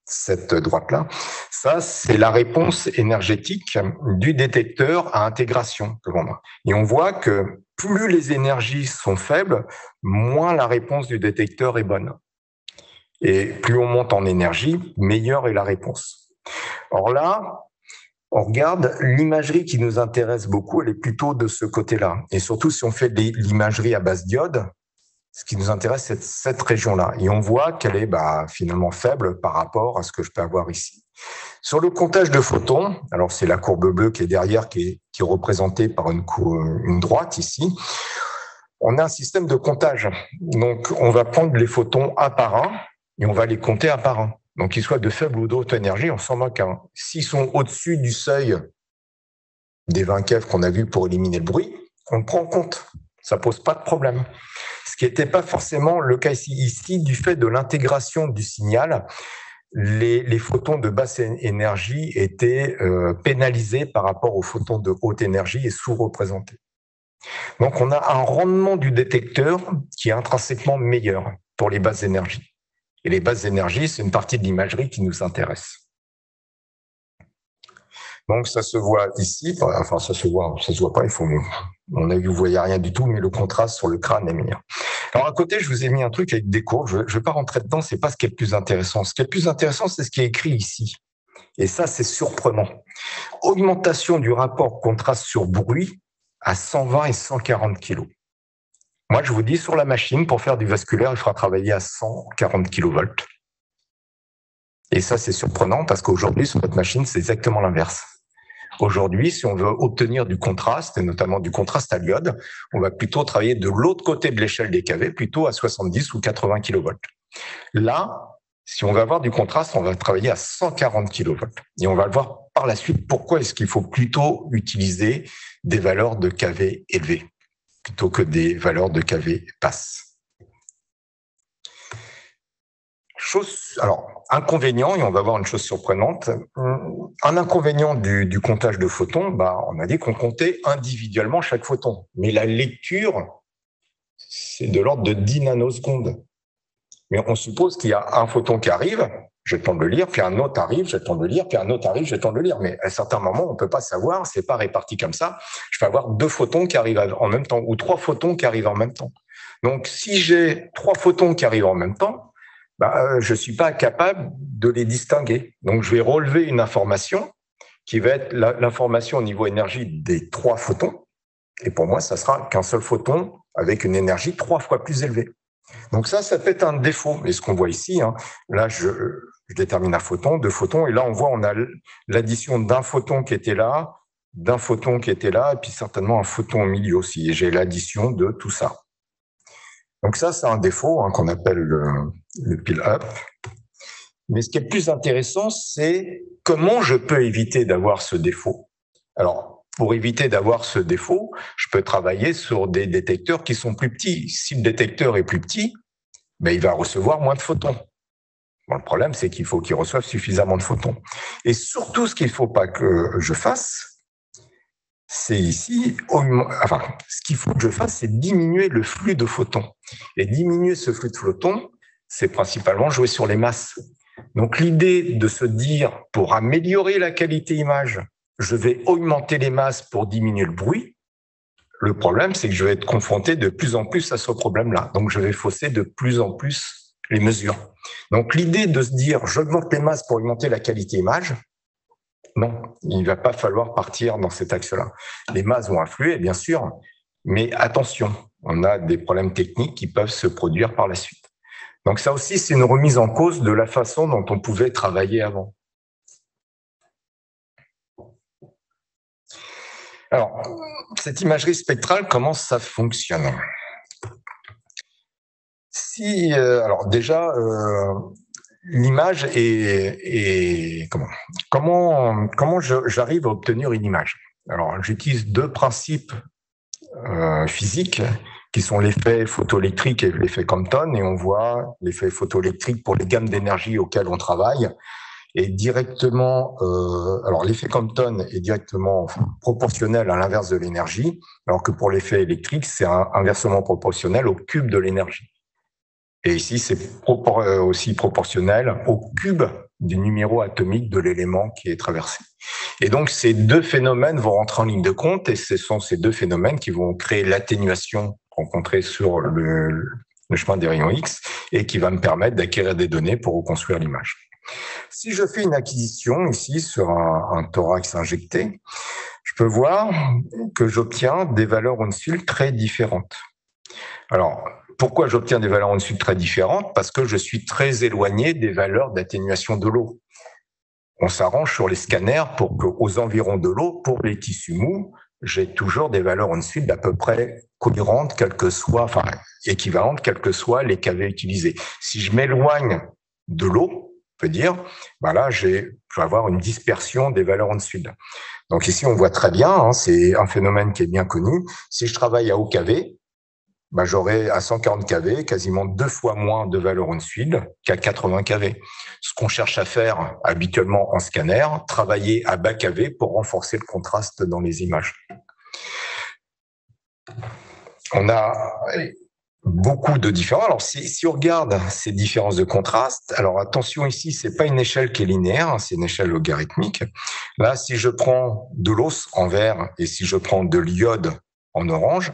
cette droite-là, ça, c'est la réponse énergétique du détecteur à intégration que l'on a. Et on voit que plus les énergies sont faibles, moins la réponse du détecteur est bonne. Et plus on monte en énergie, meilleure est la réponse. Or là, on regarde l'imagerie qui nous intéresse beaucoup, elle est plutôt de ce côté-là. Et surtout, si on fait de l'imagerie à base d'iode, ce qui nous intéresse, c'est cette région-là. Et on voit qu'elle est finalement faible par rapport à ce que je peux avoir ici. Sur le comptage de photons, alors c'est la courbe bleue qui est derrière, qui est représentée par une droite ici, on a un système de comptage. Donc, on va prendre les photons un par un et on va les compter un par un. Donc, qu'ils soient de faible ou de haute énergie, on s'en moque un. S'ils sont au-dessus du seuil des 20 keV qu'on a vu pour éliminer le bruit, on le prend en compte. Ça pose pas de problème. Ce qui n'était pas forcément le cas ici. Ici, du fait de l'intégration du signal, les photons de basse énergie étaient pénalisés par rapport aux photons de haute énergie et sous-représentés. Donc, on a un rendement du détecteur qui est intrinsèquement meilleur pour les basses énergies. Et les basses énergies, c'est une partie de l'imagerie qui nous intéresse. Donc, ça se voit ici. Enfin, ça se voit pas. On a vu, vous voyez rien du tout, mais le contraste sur le crâne est meilleur. Alors, à côté, je vous ai mis un truc avec des courbes. Je ne vais pas rentrer dedans. C'est pas ce qui est le plus intéressant. Ce qui est le plus intéressant, c'est ce qui est écrit ici. Et ça, c'est surprenant. Augmentation du rapport contraste sur bruit à 120 et 140 kg. Moi, je vous dis, sur la machine, pour faire du vasculaire, il faudra travailler à 140 kV. Et ça, c'est surprenant parce qu'aujourd'hui, sur notre machine, c'est exactement l'inverse. Aujourd'hui, si on veut obtenir du contraste, et notamment du contraste à l'iode, on va plutôt travailler de l'autre côté de l'échelle des kV, plutôt à 70 ou 80 kV. Là, si on veut avoir du contraste, on va travailler à 140 kV. Et on va le voir par la suite, pourquoi est-ce qu'il faut plutôt utiliser des valeurs de kV élevées plutôt que des valeurs de kV basses. Alors, inconvénient, et on va voir une chose surprenante, un inconvénient du comptage de photons, on a dit qu'on comptait individuellement chaque photon. Mais la lecture, c'est de l'ordre de 10 nanosecondes. Mais on suppose qu'il y a un photon qui arrive, j'ai le temps de le lire, puis un autre arrive, j'ai le temps de le lire, puis un autre arrive, j'ai le temps de le lire. Mais à certains moments, on ne peut pas savoir, c'est pas réparti comme ça. Je peux avoir 2 photons qui arrivent en même temps, ou 3 photons qui arrivent en même temps. Donc, si j'ai 3 photons qui arrivent en même temps, je ne suis pas capable de les distinguer. Donc, je vais relever une information qui va être l'information au niveau énergie des 3 photons. Et pour moi, ça sera qu'un seul photon avec une énergie 3 fois plus élevée. Donc ça peut être un défaut. Et ce qu'on voit ici, là, je détermine un photon, 2 photons, et là, on a l'addition d'un photon qui était là, d'un photon qui était là, et puis certainement un photon au milieu aussi. Et j'ai l'addition de tout ça. Donc ça, c'est un défaut qu'on appelle le pile-up. Mais ce qui est le plus intéressant, c'est comment je peux éviter d'avoir ce défaut. Alors, pour éviter d'avoir ce défaut, je peux travailler sur des détecteurs qui sont plus petits. Si le détecteur est plus petit, il va recevoir moins de photons. Le problème, c'est qu'il faut qu'il reçoive suffisamment de photons. Et surtout, ce qu'il ne faut pas que je fasse, c'est ici, ce qu'il faut que je fasse, c'est diminuer le flux de photons. Et diminuer ce flux de photons, c'est principalement jouer sur les masses. Donc, l'idée de se dire, pour améliorer la qualité image, je vais augmenter les masses pour diminuer le bruit. Le problème, c'est que je vais être confronté de plus en plus à ce problème-là. Donc, je vais fausser de plus en plus les mesures. Donc, l'idée de se dire, j'augmente les masses pour augmenter la qualité image, non, il ne va pas falloir partir dans cet axe-là. Les masses vont affluer, bien sûr, mais attention, on a des problèmes techniques qui peuvent se produire par la suite. Donc, ça aussi, c'est une remise en cause de la façon dont on pouvait travailler avant. Alors, cette imagerie spectrale, comment ça fonctionne? Alors déjà, l'image est comment j'arrive à obtenir une image? Alors, j'utilise 2 principes physiques qui sont l'effet photoélectrique et l'effet Compton, et on voit l'effet photoélectrique pour les gammes d'énergie auxquelles on travaille. Et directement, alors l'effet Compton est directement proportionnel à l'inverse de l'énergie, alors que pour l'effet électrique, c'est inversement proportionnel au cube de l'énergie. Et ici, c'est aussi proportionnel au cube du numéro atomique de l'élément qui est traversé. Et donc, ces deux phénomènes vont rentrer en ligne de compte et ce sont ces deux phénomènes qui vont créer l'atténuation rencontrée sur le chemin des rayons X et qui va me permettre d'acquérir des données pour reconstruire l'image. Si je fais une acquisition ici sur un thorax injecté, je peux voir que j'obtiens des valeurs Hounsfield très différentes. Alors, pourquoi j'obtiens des valeurs Hounsfield très différentes? Parce que je suis très éloigné des valeurs d'atténuation de l'eau. On s'arrange sur les scanners pour qu'aux environs de l'eau, pour les tissus mous, j'ai toujours des valeurs Hounsfield à peu près cohérentes, équivalentes, quels que soient les KV utilisés. Si je m'éloigne de l'eau, on peut dire, là, je vais avoir une dispersion des valeurs Hounsfield. Donc ici, on voit très bien, c'est un phénomène qui est bien connu. Si je travaille à haut KV, j'aurai à 140 kV quasiment 2 fois moins de valeur Hounsfield qu'à 80 kV. Ce qu'on cherche à faire habituellement en scanner, travailler à bas kV pour renforcer le contraste dans les images. On a beaucoup de différences. Alors, si on regarde ces différences de contraste, alors attention ici, c'est pas une échelle qui est linéaire, c'est une échelle logarithmique. Là, si je prends de l'os en vert et si je prends de l'iode en orange,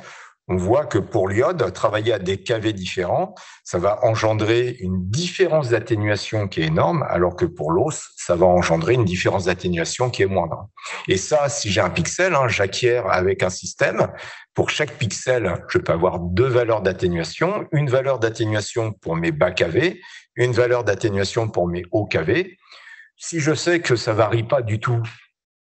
on voit que pour l'iode, travailler à des KV différents, ça va engendrer une différence d'atténuation qui est énorme, alors que pour l'os, ça va engendrer une différence d'atténuation qui est moindre. Et ça, si j'ai un pixel, j'acquiers avec un système. Pour chaque pixel, je peux avoir 2 valeurs d'atténuation, une valeur d'atténuation pour mes bas KV, une valeur d'atténuation pour mes hauts KV. Si je sais que ça varie pas du tout,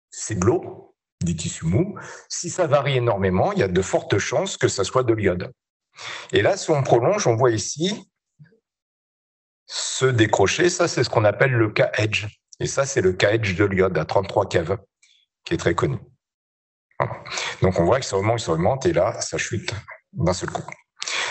c'est de l'eau, du tissu mou. Si ça varie énormément, il y a de fortes chances que ça soit de l'iode. Et là, si on prolonge, on voit ici se décrocher. Ça, c'est ce qu'on appelle le cas Edge. Et ça, c'est le cas Edge de l'iode à 33 keV, qui est très connu. Voilà. Donc, on voit que ça augmente, et là, ça chute d'un seul coup.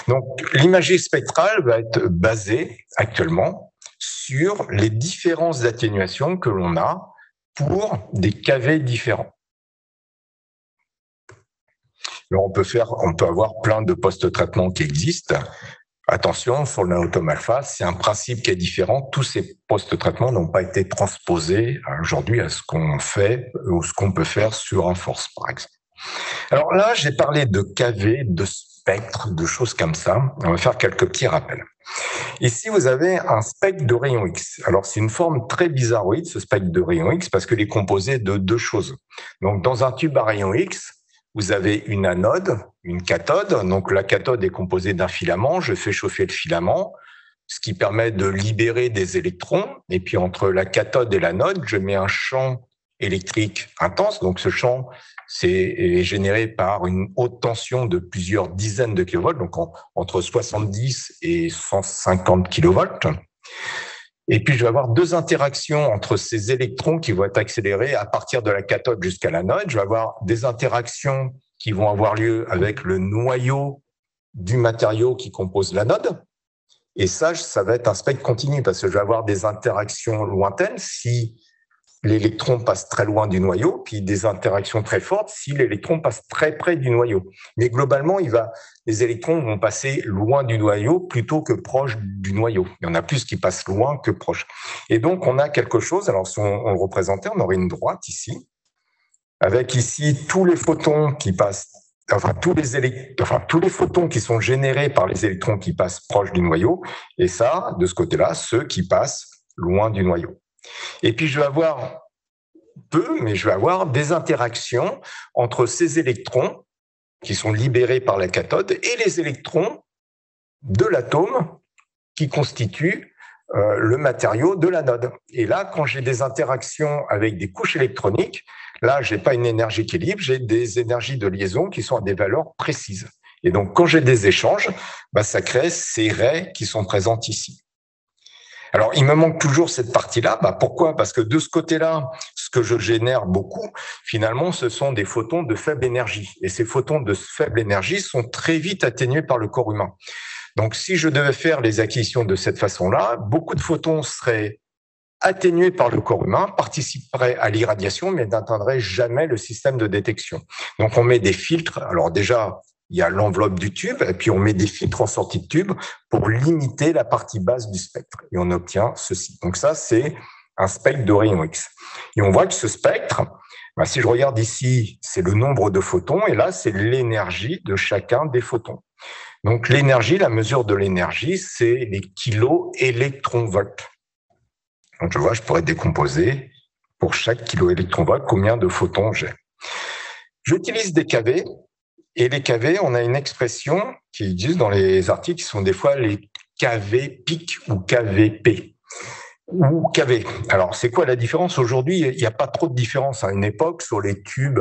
Donc, l'imagerie spectrale va être basée actuellement sur les différences d'atténuation que l'on a pour des KV différents. Alors on peut avoir plein de post-traitements qui existent. Attention, sur le Naotom alpha, c'est un principe qui est différent. Tous ces post-traitements n'ont pas été transposés aujourd'hui à ce qu'on fait ou ce qu'on peut faire sur un force, par exemple. Alors là, j'ai parlé de KV, de spectre, de choses comme ça. On va faire quelques petits rappels. Ici, vous avez un spectre de rayon X. Alors, c'est une forme très bizarroïde, ce spectre de rayon X, parce qu'il est composé de 2 choses. Donc, dans un tube à rayon X, vous avez une anode, une cathode. Donc, la cathode est composée d'un filament. Je fais chauffer le filament, ce qui permet de libérer des électrons. Et puis, entre la cathode et l'anode, je mets un champ électrique intense. Donc, ce champ est généré par une haute tension de plusieurs dizaines de kilovolts, donc entre 70 et 150 kilovolts. Et puis, je vais avoir 2 interactions entre ces électrons qui vont être accélérés à partir de la cathode jusqu'à l'anode. Je vais avoir des interactions qui vont avoir lieu avec le noyau du matériau qui compose l'anode. Et ça va être un spectre continu parce que je vais avoir des interactions lointaines si l'électron passe très loin du noyau, puis des interactions très fortes si l'électron passe très près du noyau. Mais globalement, les électrons vont passer loin du noyau plutôt que proche du noyau. Il y en a plus qui passent loin que proche. Et donc, on a quelque chose, alors si on le représentait, on aurait une droite ici, avec ici tous les photons qui passent, tous les photons qui sont générés par les électrons qui passent proche du noyau, et ça, de ce côté-là, ceux qui passent loin du noyau. Et puis, je vais avoir des interactions entre ces électrons qui sont libérés par la cathode et les électrons de l'atome qui constituent le matériau de l'anode. Et là, quand j'ai des interactions avec des couches électroniques, là, j'ai pas une énergie qui est libre, j'ai des énergies de liaison qui sont à des valeurs précises. Et donc, quand j'ai des échanges, ça crée ces raies qui sont présentes ici. Alors, il me manque toujours cette partie-là. Pourquoi? Parce que de ce côté-là, ce que je génère beaucoup, finalement, ce sont des photons de faible énergie. Et ces photons de faible énergie sont très vite atténués par le corps humain. Donc, si je devais faire les acquisitions de cette façon-là, beaucoup de photons seraient atténués par le corps humain, participeraient à l'irradiation, mais n'atteindraient jamais le système de détection. Donc, on met des filtres. Alors déjà, il y a l'enveloppe du tube, et puis on met des filtres en sortie de tube pour limiter la partie basse du spectre. Et on obtient ceci. Donc ça, c'est un spectre de rayons X. Et on voit que ce spectre, ben, si je regarde ici, c'est le nombre de photons, et là, c'est l'énergie de chacun des photons. Donc l'énergie, la mesure de l'énergie, c'est les kiloélectronvolts. Donc je vois, je pourrais décomposer pour chaque kiloélectronvolt combien de photons j'ai. J'utilise des kV, et les kV, on a une expression qui existe dans les articles qui sont des fois les kV pic ou KVP ou KV. Alors c'est quoi la différence? Aujourd'hui, il n'y a pas trop de différence. À une époque, sur les tubes,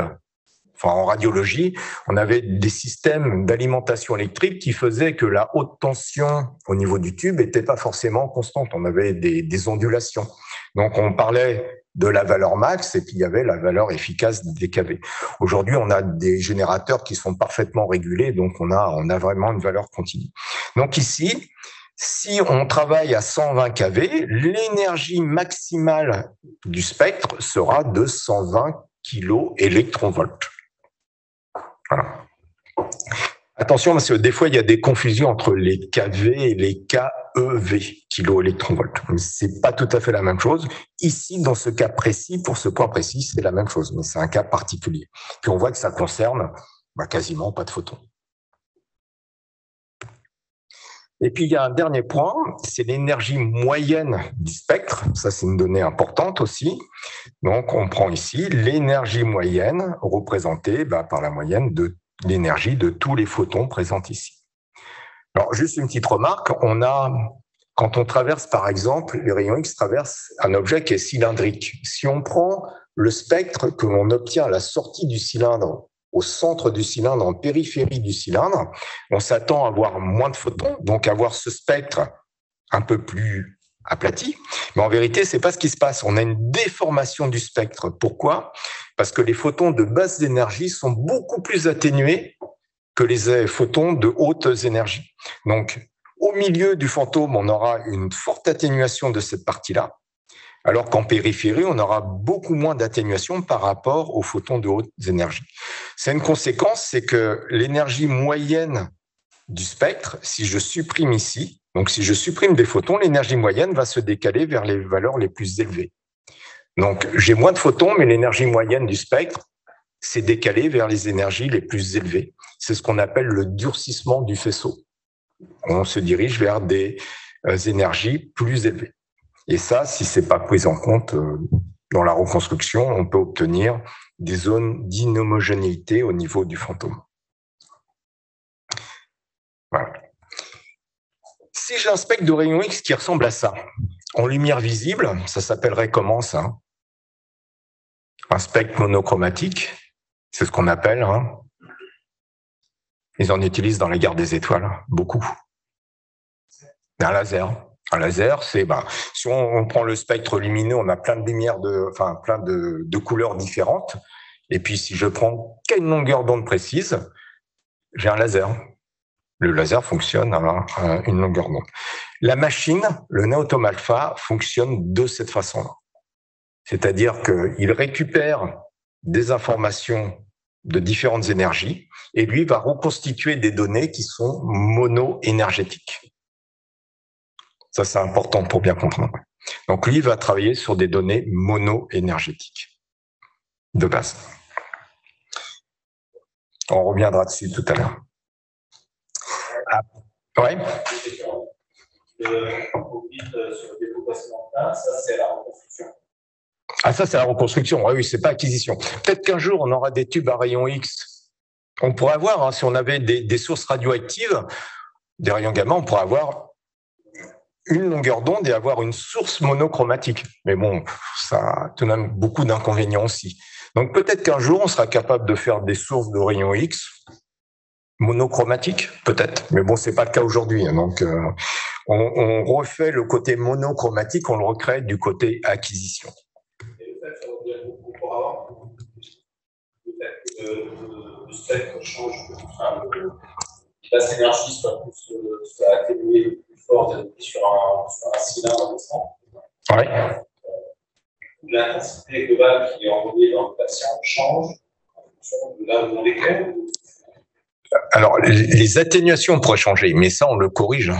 enfin en radiologie, on avait des systèmes d'alimentation électrique qui faisaient que la haute tension au niveau du tube n'était pas forcément constante. On avait des ondulations. Donc on parlait de la valeur max et puis il y avait la valeur efficace des kV. Aujourd'hui, on a des générateurs qui sont parfaitement régulés, donc on a vraiment une valeur continue. Donc ici, si on travaille à 120 kV, l'énergie maximale du spectre sera de 120 kiloélectronvolts. Voilà. Attention, parce que des fois, il y a des confusions entre les kV et les KEV, kiloélectronvolts. C'est pas tout à fait la même chose. Ici, dans ce cas précis, pour ce point précis, c'est la même chose, mais c'est un cas particulier. Puis on voit que ça concerne quasiment pas de photons. Et puis, il y a un dernier point, c'est l'énergie moyenne du spectre. Ça, c'est une donnée importante aussi. Donc, on prend ici l'énergie moyenne représentée par la moyenne de l'énergie de tous les photons présents ici. Alors, juste une petite remarque, quand on traverse, par exemple, les rayons X traversent un objet qui est cylindrique. Si on prend le spectre que l'on obtient à la sortie du cylindre, au centre du cylindre, en périphérie du cylindre, on s'attend à avoir moins de photons, donc à avoir ce spectre un peu plus aplati. Mais en vérité, c'est pas ce qui se passe. On a une déformation du spectre. Pourquoi? Parce que les photons de basse énergie sont beaucoup plus atténués que les photons de hautes énergies. Donc, au milieu du fantôme, on aura une forte atténuation de cette partie-là, alors qu'en périphérie, on aura beaucoup moins d'atténuation par rapport aux photons de hautes énergies. C'est une conséquence, c'est que l'énergie moyenne du spectre, si je supprime ici, donc si je supprime des photons, l'énergie moyenne va se décaler vers les valeurs les plus élevées. Donc j'ai moins de photons, mais l'énergie moyenne du spectre s'est décalée vers les énergies les plus élevées. C'est ce qu'on appelle le durcissement du faisceau. On se dirige vers des énergies plus élevées. Et ça, si c'est pas pris en compte dans la reconstruction, on peut obtenir des zones d'inhomogénéité au niveau du fantôme. Voilà. Si j'ai un spectre de rayon X qui ressemble à ça, en lumière visible, ça s'appellerait comment ça? Un spectre monochromatique, c'est ce qu'on appelle. Ils en utilisent dans la guerre des étoiles, beaucoup. Un laser. Un laser, c'est si on prend le spectre lumineux, on a plein de lumières, plein de couleurs différentes. Et puis si je prends qu'une longueur d'onde précise, j'ai un laser. Le laser fonctionne à une longueur d'onde. La machine, le Naotom Alpha, fonctionne de cette façon-là. C'est-à-dire qu'il récupère des informations de différentes énergies et lui va reconstituer des données qui sont mono-énergétiques. Ça, c'est important pour bien comprendre. Donc, lui va travailler sur des données mono-énergétiques de base. On reviendra dessus tout à l'heure. Ouais. Sur le développement, ça, c'est la reconstruction. Ah, ça, c'est la reconstruction. Oui, c'est pas acquisition. Peut-être qu'un jour, on aura des tubes à rayons X. On pourrait avoir, si on avait des sources radioactives, des rayons gamma, on pourrait avoir une longueur d'onde et avoir une source monochromatique. Mais bon, ça a tout de même beaucoup d'inconvénients aussi. Donc peut-être qu'un jour, on sera capable de faire des sources de rayons X monochromatiques, peut-être. Mais bon, c'est pas le cas aujourd'hui. Donc on refait le côté monochromatique, on le recrée du côté acquisition. Et le fait, ça veut dire pour avoir le fait que le spectre change, la énergie soit atténuée, plus forte sur un cylindre descend. Oui. L'intensité globale qui est envoyée dans le patient change en fonction de là où on est. Alors, les atténuations pourraient changer, mais ça, on le corrige.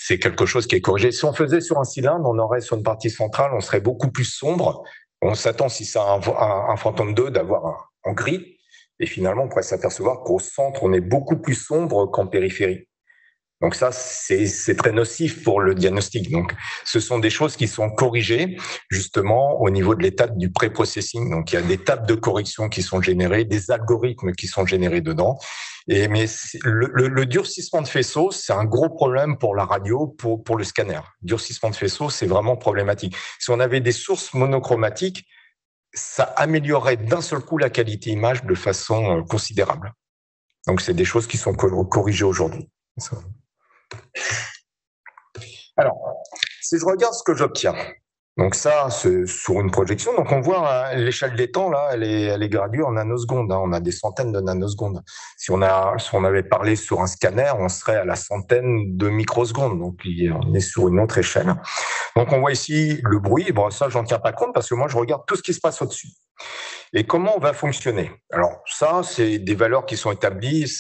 c'est quelque chose qui est corrigé. Si on faisait sur un cylindre, on aurait sur une partie centrale, on serait beaucoup plus sombre. On s'attend, si c'est un Phantom 2, d'avoir en gris. Et finalement, on pourrait s'apercevoir qu'au centre, on est beaucoup plus sombre qu'en périphérie. Donc ça, c'est très nocif pour le diagnostic. Donc, ce sont des choses qui sont corrigées justement au niveau de l'étape du pré-processing. Donc, il y a des tables de correction qui sont générées, des algorithmes qui sont générés dedans. Mais le durcissement de faisceau, c'est un gros problème pour la radio, pour le scanner. Durcissement de faisceau, c'est vraiment problématique. Si on avait des sources monochromatiques, ça améliorerait d'un seul coup la qualité image de façon considérable. Donc, c'est des choses qui sont corrigées aujourd'hui. Alors, si je regarde ce que j'obtiens, donc ça, c'est sur une projection, donc on voit l'échelle des temps, là, elle est graduée en nanosecondes, on a des centaines de nanosecondes. Si on avait parlé sur un scanner, on serait à la centaine de microsecondes, donc on est sur une autre échelle. Donc on voit ici le bruit, bon ça, j'en tiens pas compte parce que moi, je regarde tout ce qui se passe au-dessus. Et comment on va fonctionner? Alors ça, c'est des valeurs qui sont établies.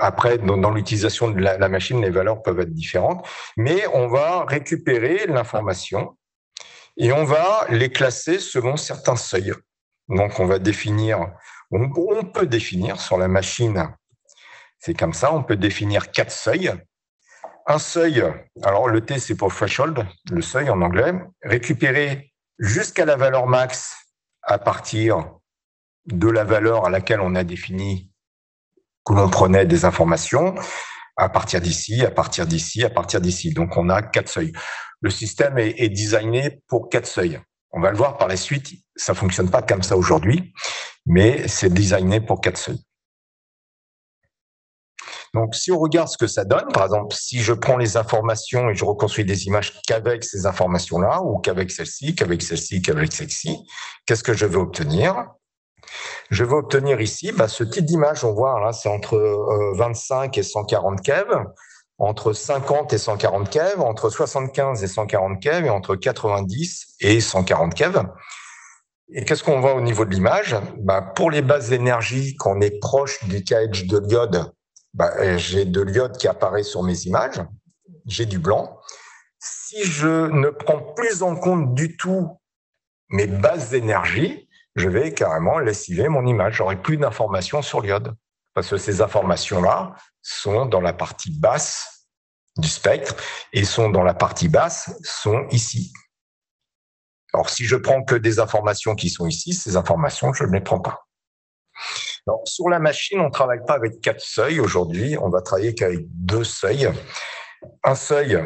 Après, dans l'utilisation de la machine, les valeurs peuvent être différentes, mais on va récupérer l'information et on va les classer selon certains seuils. Donc, on peut définir sur la machine, c'est comme ça, on peut définir 4 seuils. Un seuil, alors le T, c'est pour threshold, le seuil en anglais, récupérer jusqu'à la valeur max à partir de la valeur à laquelle on a défini que l'on prenait des informations à partir d'ici, à partir d'ici, à partir d'ici. Donc, on a 4 seuils. Le système est designé pour 4 seuils. On va le voir par la suite, ça fonctionne pas comme ça aujourd'hui, mais c'est designé pour 4 seuils. Donc, si on regarde ce que ça donne, par exemple, si je prends les informations et je reconstruis des images qu'avec ces informations-là, ou qu'avec celle-ci, qu'avec celle-ci, qu'avec celle-ci, qu'est-ce que je vais obtenir? Je vais obtenir ici ce type d'image, on voit là, c'est entre 25 et 140 keV, entre 50 et 140 keV, entre 75 et 140 keV et entre 90 et 140 keV. Et qu'est-ce qu'on voit au niveau de l'image? Pour les bases d'énergie, quand on est proche du KH de l'iode, j'ai de l'iode qui apparaît sur mes images, j'ai du blanc. Si je ne prends plus en compte du tout mes bases d'énergie, je vais carrément lessiver mon image. J'aurai plus d'informations sur l'iode. Parce que ces informations-là sont dans la partie basse du spectre et sont dans la partie basse, sont ici. Alors, si je prends que des informations qui sont ici, ces informations, je ne les prends pas. Alors, sur la machine, on ne travaille pas avec 4 seuils aujourd'hui. On va travailler qu'avec 2 seuils. Un seuil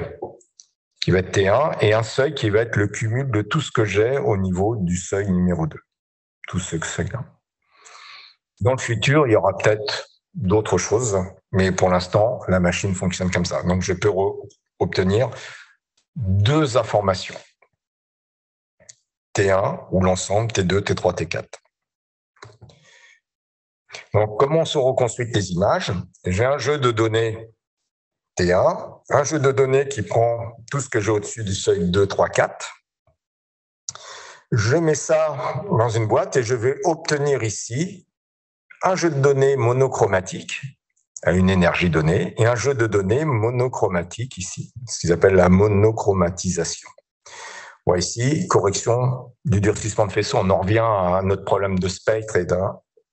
qui va être T1 et un seuil qui va être le cumul de tout ce que j'ai au niveau du seuil numéro 2. Tout ce seuil-là. Dans le futur, il y aura peut-être d'autres choses, mais pour l'instant, la machine fonctionne comme ça. Donc, je peux obtenir 2 informations. T1 ou l'ensemble, T2, T3, T4. Donc, comment sont reconstruites les images? J'ai un jeu de données T1, un jeu de données qui prend tout ce que j'ai au-dessus du seuil 2, 3, 4. Je mets ça dans une boîte et je vais obtenir ici un jeu de données monochromatique à une énergie donnée et un jeu de données monochromatique ici, ce qu'ils appellent la monochromatisation. Bon, ici, correction du durcissement de faisceau, on en revient à notre problème de spectre et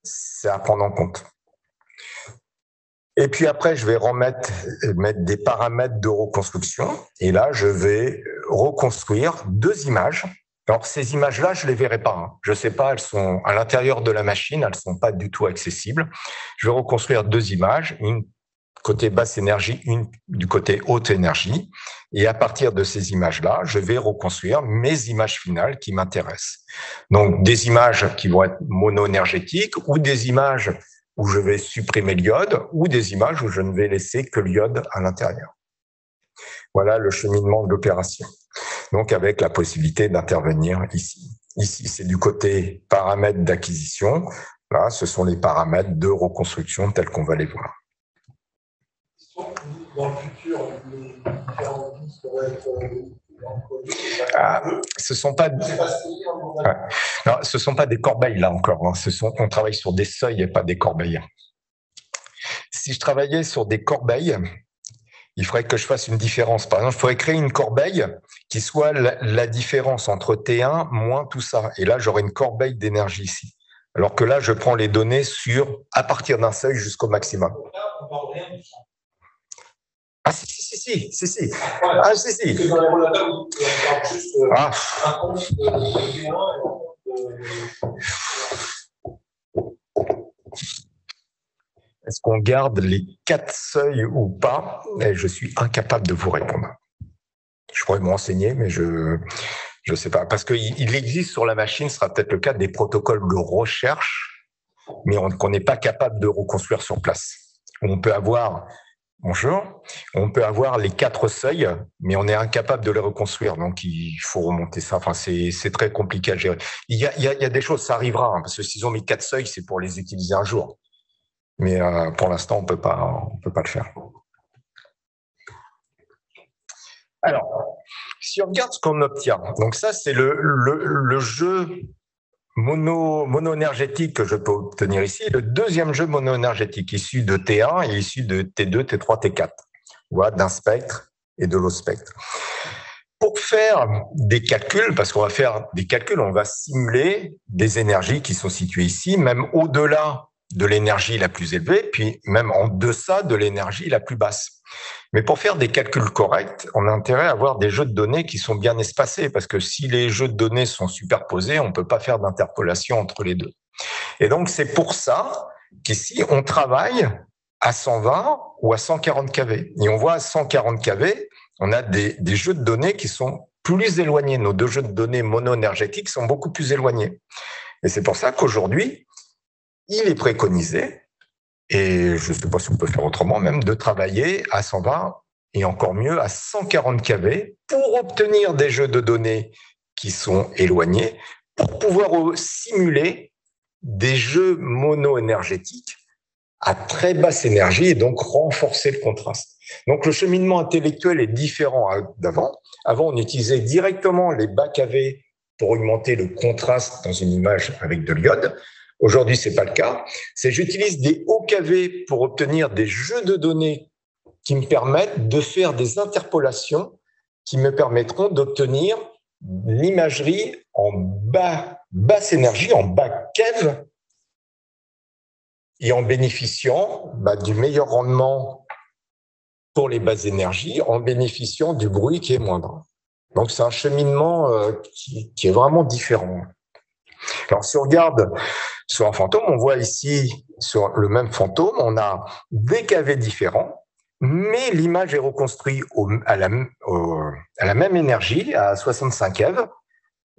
c'est à prendre en compte. Et puis après, je vais mettre des paramètres de reconstruction et là, je vais reconstruire 2 images. Alors, ces images-là, je ne les verrai pas. Je ne sais pas, elles sont à l'intérieur de la machine, elles ne sont pas du tout accessibles. Je vais reconstruire 2 images, une côté basse énergie, une du côté haute énergie. Et à partir de ces images-là, je vais reconstruire mes images finales qui m'intéressent. Donc, des images qui vont être mono-énergétiques ou des images où je vais supprimer l'iode ou des images où je ne vais laisser que l'iode à l'intérieur. Voilà le cheminement de l'opération. Donc, avec la possibilité d'intervenir ici. Ici, c'est du côté paramètres d'acquisition. Là, ce sont les paramètres de reconstruction tels qu'on va les voir. Dans le futur, les différents disques vont être ce sont pas des corbeilles là encore. On travaille sur des seuils et pas des corbeilles. Si je travaillais sur des corbeilles, il faudrait que je fasse une différence. Par exemple, il faudrait créer une corbeille qui soit la différence entre T1 moins tout ça. Et là, j'aurais une corbeille d'énergie ici. Alors que là, je prends les données à partir d'un seuil jusqu'au maximum. Ah, si. Ah, si. Dans les relateurs, on parle juste un compte de T1 Est-ce qu'on garde les 4 seuils ou pas? Et je suis incapable de vous répondre. Je pourrais me renseigner, mais je ne sais pas. Parce qu'il existe sur la machine, ce sera peut-être le cas, des protocoles de recherche, mais qu'on n'est pas capable de reconstruire sur place. On peut avoir les 4 seuils, mais on est incapable de les reconstruire. Donc, il faut remonter ça. Enfin, c'est très compliqué à gérer. Il y a des choses, ça arrivera, hein, parce que s'ils ont mis 4 seuils, c'est pour les utiliser un jour. Mais pour l'instant, on peut pas le faire. Alors, si on regarde ce qu'on obtient, donc ça, c'est le jeu mono-énergétique que je peux obtenir ici. Le deuxième jeu mono-énergétique issu de T1 et issu de T2, T3, T4, voilà, d'un spectre et de l'autre spectre. Pour faire des calculs, parce qu'on va faire des calculs, on va simuler des énergies qui sont situées ici, même au-delà de l'énergie la plus élevée, puis même en deçà de l'énergie la plus basse. Mais pour faire des calculs corrects, on a intérêt à avoir des jeux de données qui sont bien espacés, parce que si les jeux de données sont superposés, on ne peut pas faire d'interpolation entre les deux. Et donc, c'est pour ça qu'ici, on travaille à 120 ou à 140 kV. Et on voit à 140 kV, on a des jeux de données qui sont plus éloignés. Nos 2 jeux de données mono-énergétiques sont beaucoup plus éloignés. Et c'est pour ça qu'aujourd'hui, il est préconisé, et je ne sais pas si on peut faire autrement même, de travailler à 120 et encore mieux à 140 kV pour obtenir des jeux de données qui sont éloignés, pour pouvoir simuler des jeux mono-énergétiques à très basse énergie et donc renforcer le contraste. Donc le cheminement intellectuel est différent d'avant. Avant, on utilisait directement les bas kV pour augmenter le contraste dans une image avec de l'iode. Aujourd'hui, c'est pas le cas. J'utilise des hauts kV pour obtenir des jeux de données qui me permettent de faire des interpolations qui me permettront d'obtenir l'imagerie en basse énergie, en bas keV, et en bénéficiant du meilleur rendement pour les basses énergies, en bénéficiant du bruit qui est moindre. Donc, c'est un cheminement qui est vraiment différent. Alors, si on regarde sur un fantôme, on voit ici, sur le même fantôme, on a des kV différents, mais l'image est reconstruite à la même énergie, à 65 keV,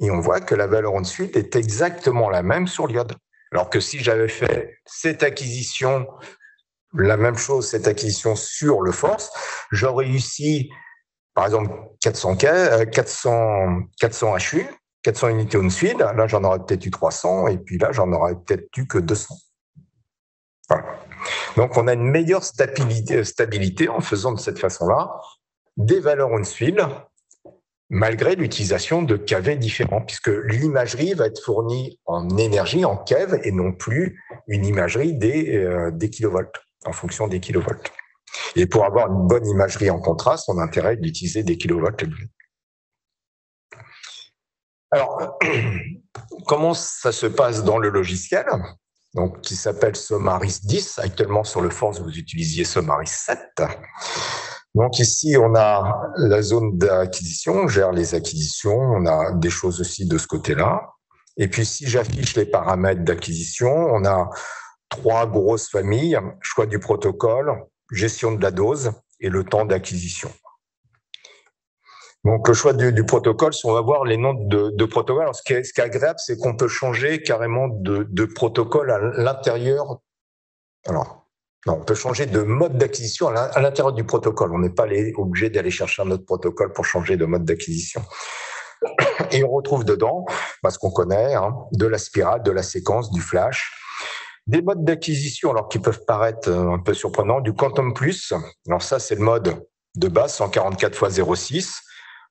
et on voit que la valeur en dessous est exactement la même sur l'iode. Alors que si j'avais fait cette acquisition sur le force, j'aurais réussi, par exemple, 400 HU, 400 unités Hounsfield, là j'en aurais peut-être eu 300, et puis là j'en aurais peut-être eu que 200. Voilà. Donc on a une meilleure stabilité en faisant de cette façon-là des valeurs Hounsfield, malgré l'utilisation de kV différents, puisque l'imagerie va être fournie en énergie, en keV, et non plus une imagerie des kilovolts, en fonction des kilovolts. Et pour avoir une bonne imagerie en contraste, on a intérêt d'utiliser des kilovolts élevés. Alors, comment ça se passe dans le logiciel, donc, qui s'appelle Somaris 10. Actuellement, sur le Force, vous utilisiez Somaris 7. Donc ici, on a la zone d'acquisition, on gère les acquisitions, on a des choses aussi de ce côté-là. Et puis, si j'affiche les paramètres d'acquisition, on a 3 grosses familles: choix du protocole, gestion de la dose et le temps d'acquisition. Donc, le choix du protocole, si on va voir les noms de protocoles, alors ce qui est agréable, c'est qu'on peut changer carrément de protocole à l'intérieur. Alors, non, on peut changer de mode d'acquisition à l'intérieur du protocole. On n'est pas obligé d'aller chercher un autre protocole pour changer de mode d'acquisition. Et on retrouve dedans ce qu'on connaît, de la spirale, de la séquence, du flash. Des modes d'acquisition, alors qui peuvent paraître un peu surprenants, du Quantum Plus. Alors ça, c'est le mode de base, 144 x 0,6.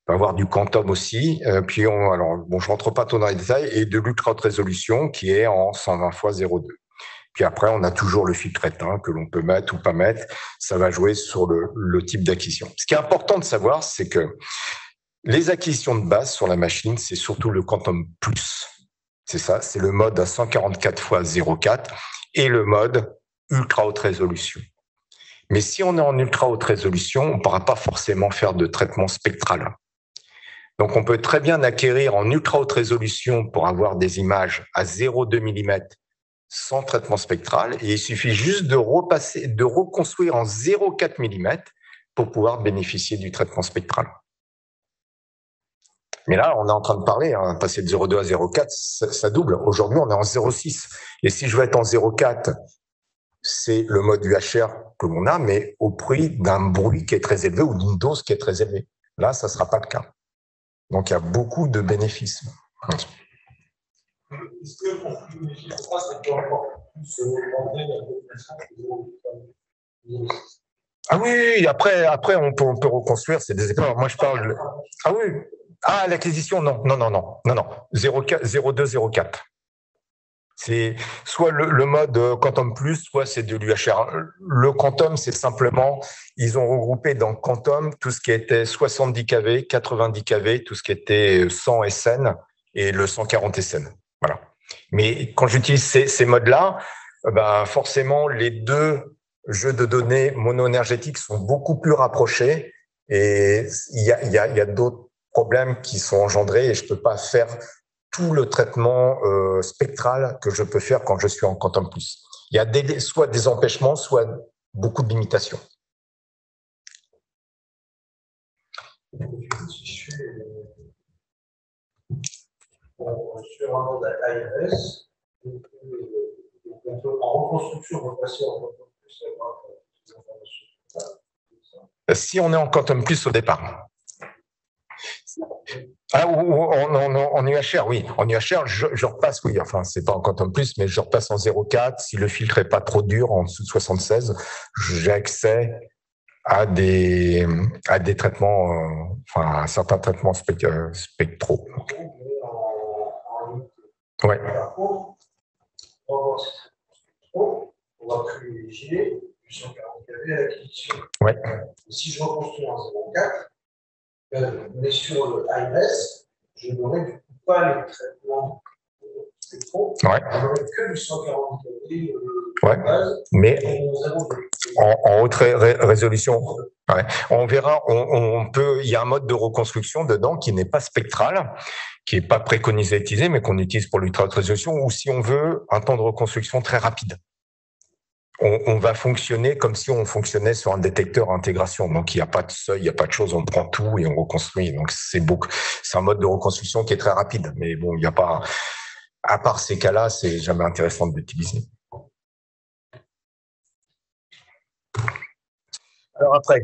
On va avoir du Quantum aussi. Puis, je rentre pas trop dans les détails, et de l'ultra haute résolution qui est en 120 x 0,2. Puis après, on a toujours le filtre éteint que l'on peut mettre ou pas mettre. Ça va jouer sur le type d'acquisition. Ce qui est important de savoir, c'est que les acquisitions de base sur la machine, c'est surtout le Quantum Plus. C'est ça, c'est le mode à 144 x 0,4 et le mode ultra haute résolution. Mais si on est en ultra haute résolution, on ne pourra pas forcément faire de traitement spectral. Donc, on peut très bien acquérir en ultra haute résolution pour avoir des images à 0,2 mm sans traitement spectral. Et il suffit juste de reconstruire en 0,4 mm pour pouvoir bénéficier du traitement spectral. Mais là, on est en train de parler, passer de 0,2 à 0,4, ça double. Aujourd'hui, on est en 0,6. Et si je veux être en 0,4, c'est le mode UHR que l'on a, mais au prix d'un bruit qui est très élevé ou d'une dose qui est très élevée. Là, ça ne sera pas le cas. Donc, il y a beaucoup de bénéfices. Est-ce que pour bénéficier de ça, ça peut encore plus augmenter la population? Ah oui, après on peut reconstruire, c'est des écoles. Moi, je parle. Ah oui. Ah, l'acquisition, non. 0,2, 0,4. C'est soit le mode Quantum Plus, soit c'est de l'UHR. Le Quantum, c'est simplement, ils ont regroupé dans Quantum tout ce qui était 70 kV, 90 kV, tout ce qui était 100 SN et le 140 SN. Voilà. Mais quand j'utilise ces modes-là, forcément, les deux jeux de données mono-énergétiques sont beaucoup plus rapprochés et il y a d'autres problèmes qui sont engendrés et je ne peux pas faire tout le traitement spectral que je peux faire quand je suis en Quantum Plus. Il y a soit des empêchements, soit beaucoup de limitations. Si je fais sur un mode ARS, en reconstruction, on va passer en Quantum Plus. Si on est en Quantum Plus au départ. Ah, en UHR, oui. En UHR, je repasse, oui. Enfin, c'est pas en Quantum Plus, mais je repasse en 0,4. Si le filtre est pas trop dur, en dessous de 76, j'ai accès à des traitements, à certains traitements spectraux. Ouais. On va privilégier du 140 kV à l'acquisition. Ouais. Si je reconstruis en 0,4, mais sur le ARS, je n'aurai du coup pas les traitements spectraux. Ouais. Je n'aurai que du 140 kV ouais. base. Mais en haute résolution. Ouais. On verra, il y a un mode de reconstruction dedans qui n'est pas spectral, qui n'est pas préconisé à utiliser, mais qu'on utilise pour l'ultra haute résolution, ou si on veut un temps de reconstruction très rapide. On va fonctionner comme si on fonctionnait sur un détecteur à intégration. Donc, il n'y a pas de seuil, il n'y a pas de chose, on prend tout et on reconstruit. Donc, c'est un mode de reconstruction qui est très rapide. Mais bon, il n'y a pas, à part ces cas-là, c'est jamais intéressant de l'utiliser. Alors après,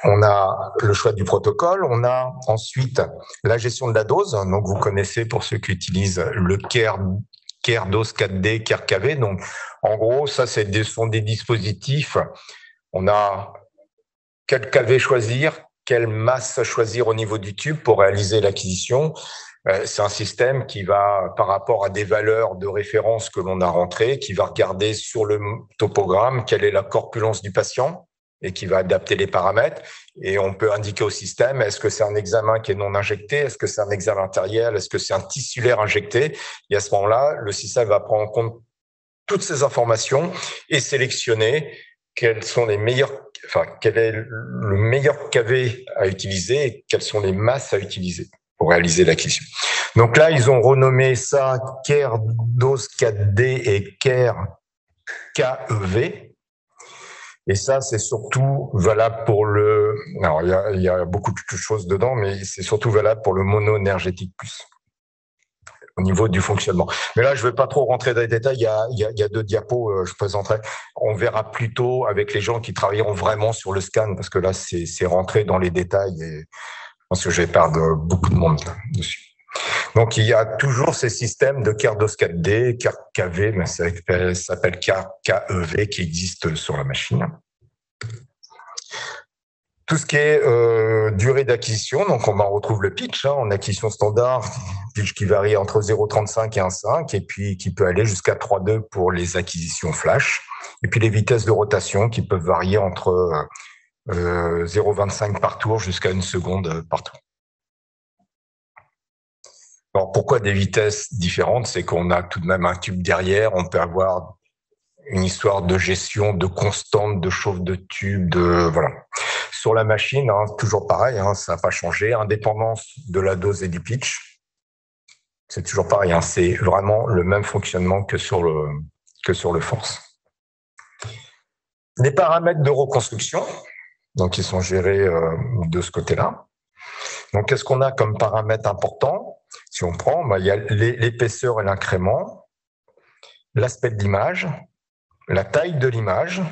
on a le choix du protocole, on a ensuite la gestion de la dose. Donc, vous connaissez pour ceux qui utilisent le CARE dose 4D, CARE KV. Donc, en gros, ça, sont des dispositifs. On a quel KV choisir, quelle masse choisir au niveau du tube pour réaliser l'acquisition. C'est un système qui va, par rapport à des valeurs de référence que l'on a rentrées, qui va regarder sur le topogramme quelle est la corpulence du patient et qui va adapter les paramètres. Et on peut indiquer au système, est-ce que c'est un examen qui est non injecté? Est-ce que c'est un examen artériel? Est-ce que c'est un tissulaire injecté? Et à ce moment-là, le système va prendre en compte toutes ces informations et sélectionner quel est le meilleur KV à utiliser et quelles sont les masses à utiliser pour réaliser l'acquisition. Donc là, ils ont renommé ça CARE dose 4D et CARE KEV. Et ça, c'est surtout valable pour alors, il y a beaucoup de choses dedans, mais c'est surtout valable pour le mono-énergétique plus, au niveau du fonctionnement. Mais là, je ne vais pas trop rentrer dans les détails. Il y a 2 diapos, je présenterai. On verra plutôt avec les gens qui travailleront vraiment sur le scan, parce que là, c'est rentré dans les détails et je pense que je vais perdre beaucoup de monde dessus. Donc, il y a toujours ces systèmes de CARE dose 4D, CARE KV, mais ça s'appelle CARE KEV qui existent sur la machine. Tout ce qui est durée d'acquisition, donc on retrouve le pitch en acquisition standard, pitch qui varie entre 0,35 et 1,5, et puis qui peut aller jusqu'à 3,2 pour les acquisitions flash. Et puis les vitesses de rotation qui peuvent varier entre 0,25 par tour jusqu'à 1 seconde par tour. Alors pourquoi des vitesses différentes? C'est qu'on a tout de même un tube derrière, on peut avoir une histoire de gestion de constante, de chauffe de tube, voilà. Sur la machine, toujours pareil, ça n'a pas changé, indépendance de la dose et du pitch. C'est toujours pareil, c'est vraiment le même fonctionnement que sur le force. Les paramètres de reconstruction, donc ils sont gérés de ce côté-là. Donc qu'est-ce qu'on a comme paramètres importants? Si on prend, il y a l'épaisseur et l'incrément, l'aspect de l'image, la taille de l'image,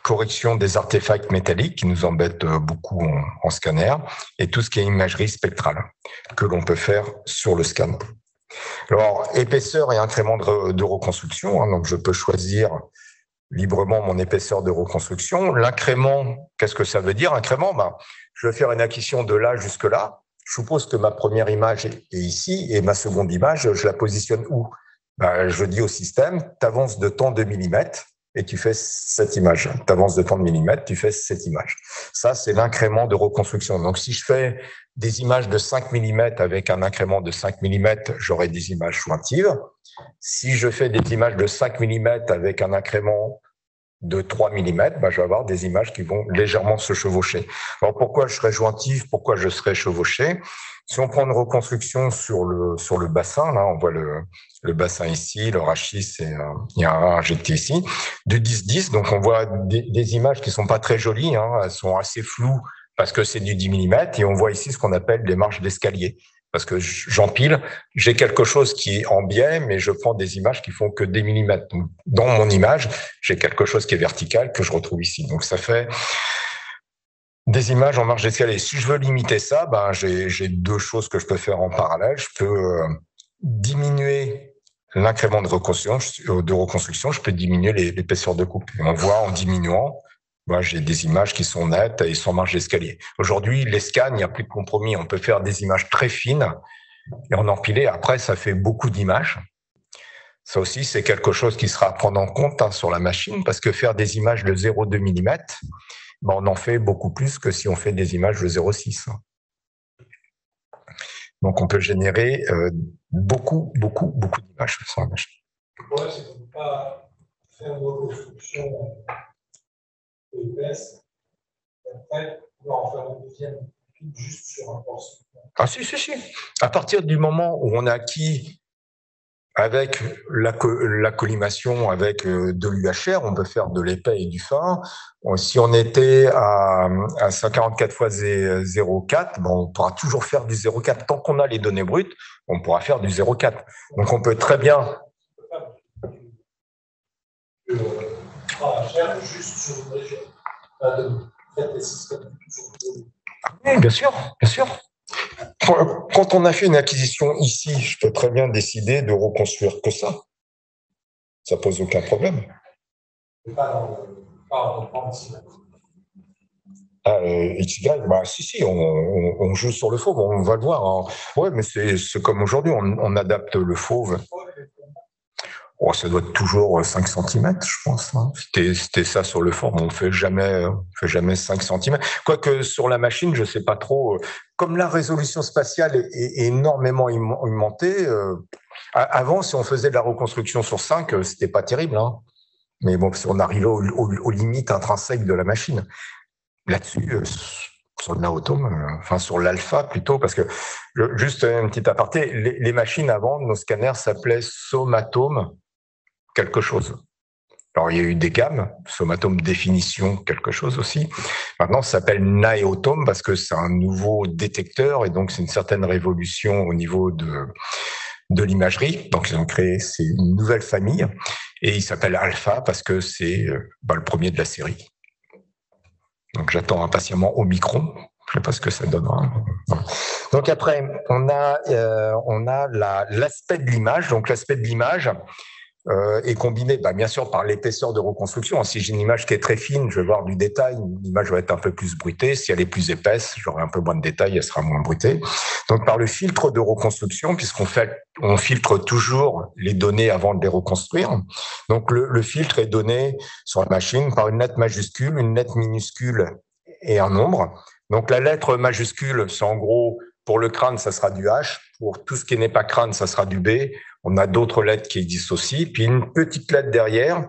correction des artefacts métalliques qui nous embêtent beaucoup en scanner, et tout ce qui est imagerie spectrale que l'on peut faire sur le scan. Alors, épaisseur et incrément de reconstruction, donc je peux choisir librement mon épaisseur de reconstruction. L'incrément, qu'est-ce que ça veut dire? Incrément, je vais faire une acquisition de là jusque là. Je suppose que ma première image est ici et ma seconde image, je la positionne où? Je dis au système, tu avances de tant de millimètres et tu fais cette image. Tu avances de tant de millimètres, tu fais cette image. Ça, c'est l'incrément de reconstruction. Donc, si je fais des images de 5 mm avec un incrément de 5 mm, j'aurai des images jointives. Si je fais des images de 5 mm avec un incrément de 3 mm, je vais avoir des images qui vont légèrement se chevaucher. Alors, pourquoi je serais jointif? Pourquoi je serais chevauché? Si on prend une reconstruction sur le bassin, là, on voit le bassin ici, le rachis, il y a un injecté ici, de 10-10, donc on voit des images qui sont pas très jolies, elles sont assez floues parce que c'est du 10 mm, et on voit ici ce qu'on appelle les marches d'escalier. Parce que j'empile, j'ai quelque chose qui est en biais, mais je prends des images qui font que des millimètres. Donc, dans mon image, j'ai quelque chose qui est vertical que je retrouve ici. Donc, ça fait des images en marge d'escalier. Si je veux limiter ça, j'ai deux choses que je peux faire en parallèle. Je peux diminuer l'incrément de reconstruction, je peux diminuer l'épaisseur de coupe. Et on voit en diminuant, j'ai des images qui sont nettes et sans marge d'escalier. Aujourd'hui, les scans, il n'y a plus de compromis. On peut faire des images très fines et en empiler. Après, ça fait beaucoup d'images. Ça aussi, c'est quelque chose qui sera à prendre en compte sur la machine parce que faire des images de 0,2 mm, on en fait beaucoup plus que si on fait des images de 0,6. Donc, on peut générer beaucoup d'images sur la machine. Le problème, c'est qu'on ne peut pas faire une reconstruction épaisse, et après, on va en faire une deuxième juste sur un force. Ah si. À partir du moment où on a acquis avec la collimation, avec de l'UHR, on peut faire de l'épais et du fin. Si on était à 144 x 0,4, on pourra toujours faire du 0,4. Tant qu'on a les données brutes, on pourra faire du 0,4. Donc on peut très bien... juste sur une région. Oui, bien sûr. Quand on a fait une acquisition ici, je peux très bien décider de reconstruire que ça. Ça pose aucun problème. XY, si, on joue sur le fauve, on va le voir. Ouais, mais c'est comme aujourd'hui, on adapte le fauve. Oh, ça doit être toujours 5 cm, je pense. C'était ça sur le fauve, on ne fait jamais 5 cm. Quoique sur la machine, je ne sais pas trop. Comme la résolution spatiale est énormément augmentée, avant, si on faisait de la reconstruction sur 5, c'était pas terrible. Mais bon, si on arrivait aux limites intrinsèques de la machine. Là-dessus, sur le Naotome, sur l'alpha plutôt, parce que, juste un petit aparté, les machines avant, nos scanners s'appelaient Somatome quelque chose. Alors, il y a eu des gammes, Somatome définition quelque chose aussi. Maintenant, ça s'appelle Naotome parce que c'est un nouveau détecteur et donc c'est une certaine révolution au niveau de l'imagerie. Donc, ils ont créé une nouvelle famille et il s'appelle Alpha parce que c'est le premier de la série. Donc, j'attends impatiemment au micron. Je ne sais pas ce que ça donnera. Donc, après, on a l'aspect de l'image. Donc, l'aspect de l'image, est combinée, bien sûr, par l'épaisseur de reconstruction. Si j'ai une image qui est très fine, je vais voir du détail, l'image va être un peu plus bruitée. Si elle est plus épaisse, j'aurai un peu moins de détails, elle sera moins bruitée. Donc, par le filtre de reconstruction, on filtre toujours les données avant de les reconstruire. Donc, le filtre est donné sur la machine par une lettre majuscule, une lettre minuscule et un nombre. Donc, la lettre majuscule, c'est en gros, pour le crâne, ça sera du H. Pour tout ce qui n'est pas crâne, ça sera du B. On a d'autres lettres qui existent aussi. Puis une petite lettre derrière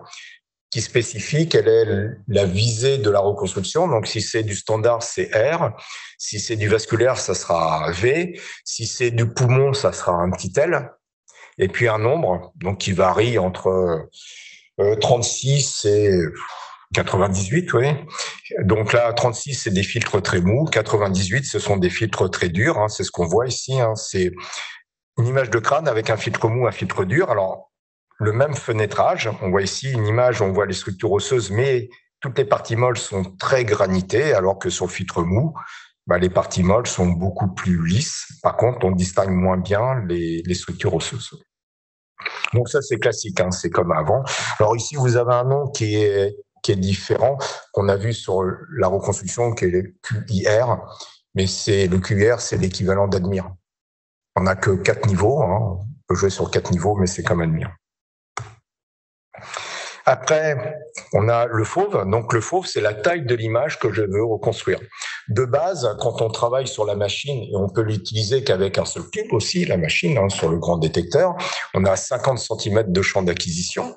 qui spécifie quelle est la visée de la reconstruction. Donc, si c'est du standard, c'est R. Si c'est du vasculaire, ça sera V. Si c'est du poumon, ça sera un petit L. Et puis un nombre, donc qui varie entre 36 et 98, oui. Donc là, 36, c'est des filtres très mous. 98, ce sont des filtres très durs. C'est ce qu'on voit ici. C'est une image de crâne avec un filtre mou, un filtre dur. Alors, le même fenêtrage. On voit ici une image, on voit les structures osseuses, mais toutes les parties molles sont très granitées, alors que sur le filtre mou, les parties molles sont beaucoup plus lisses. Par contre, on distingue moins bien les structures osseuses. Donc ça, c'est classique, c'est comme avant. Alors ici, vous avez un nom qui est différent, qu'on a vu sur la reconstruction, qui est le QIR, mais le QIR, c'est l'équivalent d'Admire. On n'a que 4 niveaux, on peut jouer sur 4 niveaux, mais c'est comme Admire. Après, on a le fauve. Donc le fauve, c'est la taille de l'image que je veux reconstruire. De base, quand on travaille sur la machine, et on peut l'utiliser qu'avec un seul tube aussi, la machine, sur le grand détecteur, on a 50 cm de champ d'acquisition.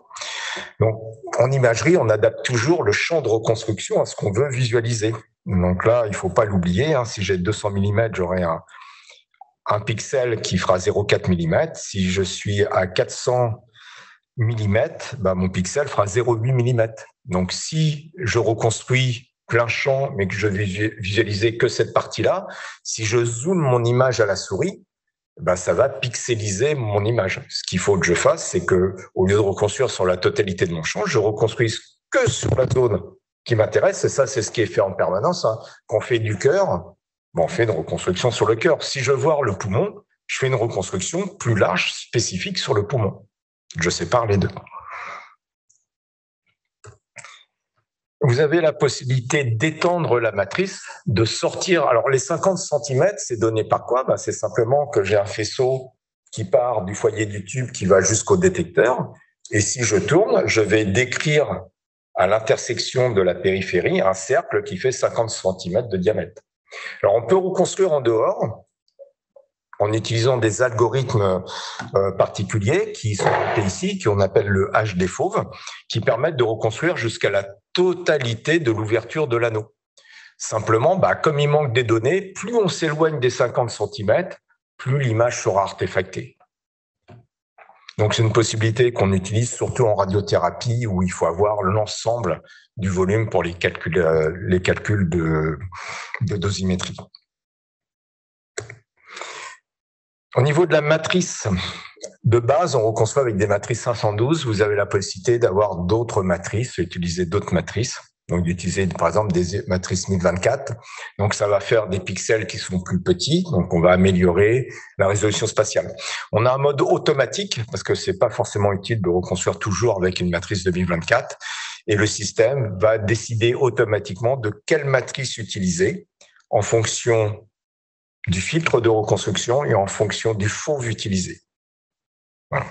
Donc en imagerie, on adapte toujours le champ de reconstruction à ce qu'on veut visualiser. Donc là, il ne faut pas l'oublier. Si j'ai 200 mm, j'aurai un pixel qui fera 0,4 mm. Si je suis à 400 mm, mon pixel fera 0,8 mm. Donc, si je reconstruis plein champ, mais que je visualisais que cette partie-là, si je zoome mon image à la souris, ça va pixeliser mon image. Ce qu'il faut que je fasse, c'est que, au lieu de reconstruire sur la totalité de mon champ, je reconstruise que sur la zone qui m'intéresse. Et ça, c'est ce qui est fait en permanence. Quand on fait du cœur, on fait une reconstruction sur le cœur. Si je veux voir le poumon, je fais une reconstruction plus large, spécifique sur le poumon. Je sépare les deux. Vous avez la possibilité d'étendre la matrice, de sortir. Alors, les 50 cm, c'est donné par quoi ? C'est simplement que j'ai un faisceau qui part du foyer du tube qui va jusqu'au détecteur. Et si je tourne, je vais décrire à l'intersection de la périphérie un cercle qui fait 50 cm de diamètre. Alors, on peut reconstruire en dehors en utilisant des algorithmes particuliers qui sont ici, qu'on appelle le HD fauve, qui permettent de reconstruire jusqu'à la totalité de l'ouverture de l'anneau. Simplement, comme il manque des données, plus on s'éloigne des 50 cm, plus l'image sera artefactée. Donc, c'est une possibilité qu'on utilise surtout en radiothérapie où il faut avoir l'ensemble du volume pour les calculs de dosimétrie. Au niveau de la matrice de base, on reconstruit avec des matrices 512. Vous avez la possibilité d'avoir d'autres matrices, utiliser d'autres matrices. Donc, d'utiliser, par exemple, des matrices 1024. Donc, ça va faire des pixels qui sont plus petits. Donc, on va améliorer la résolution spatiale. On a un mode automatique parce que c'est pas forcément utile de reconstruire toujours avec une matrice de 1024. Et le système va décider automatiquement de quelle matrice utiliser en fonction du filtre de reconstruction et en fonction du fauve utilisé. Voilà.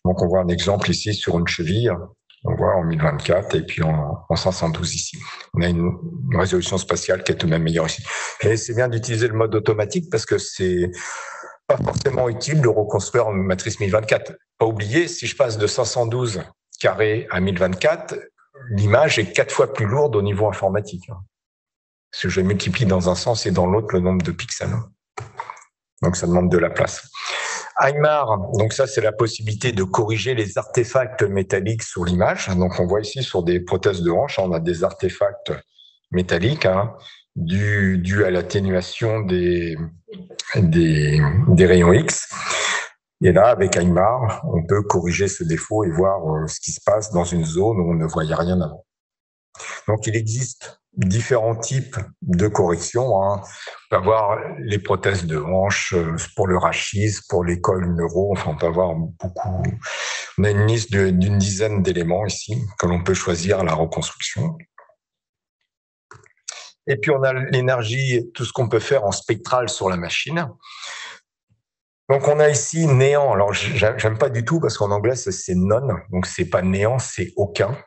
Donc, on voit un exemple ici sur une cheville. On voit en 1024 et puis en 512 ici. On a une résolution spatiale qui est tout de même meilleure ici. Mais c'est bien d'utiliser le mode automatique parce que c'est pas forcément utile de reconstruire en matrice 1024. Pas oublier, si je passe de 512 carrés à 1024, l'image est 4 fois plus lourde au niveau informatique. Parce que je multiplie dans un sens et dans l'autre le nombre de pixels. Donc, ça demande de la place. Aymar, donc ça, c'est la possibilité de corriger les artefacts métalliques sur l'image. Donc, on voit ici sur des prothèses de hanche, on a des artefacts métalliques dus à l'atténuation des rayons X. Et là, avec Aymar, on peut corriger ce défaut et voir ce qui se passe dans une zone où on ne voyait rien avant. Donc, il existe différents types de corrections. Hein. On peut avoir les prothèses de hanche pour le rachis, pour les cols neuro. Enfin, on peut avoir beaucoup. On a une liste d'une dizaine d'éléments ici que l'on peut choisir à la reconstruction. Et puis, on a l'énergie, tout ce qu'on peut faire en spectral sur la machine. Donc, on a ici néant. Alors, j'aime pas du tout parce qu'en anglais, c'est none. Donc, c'est pas néant, c'est aucun.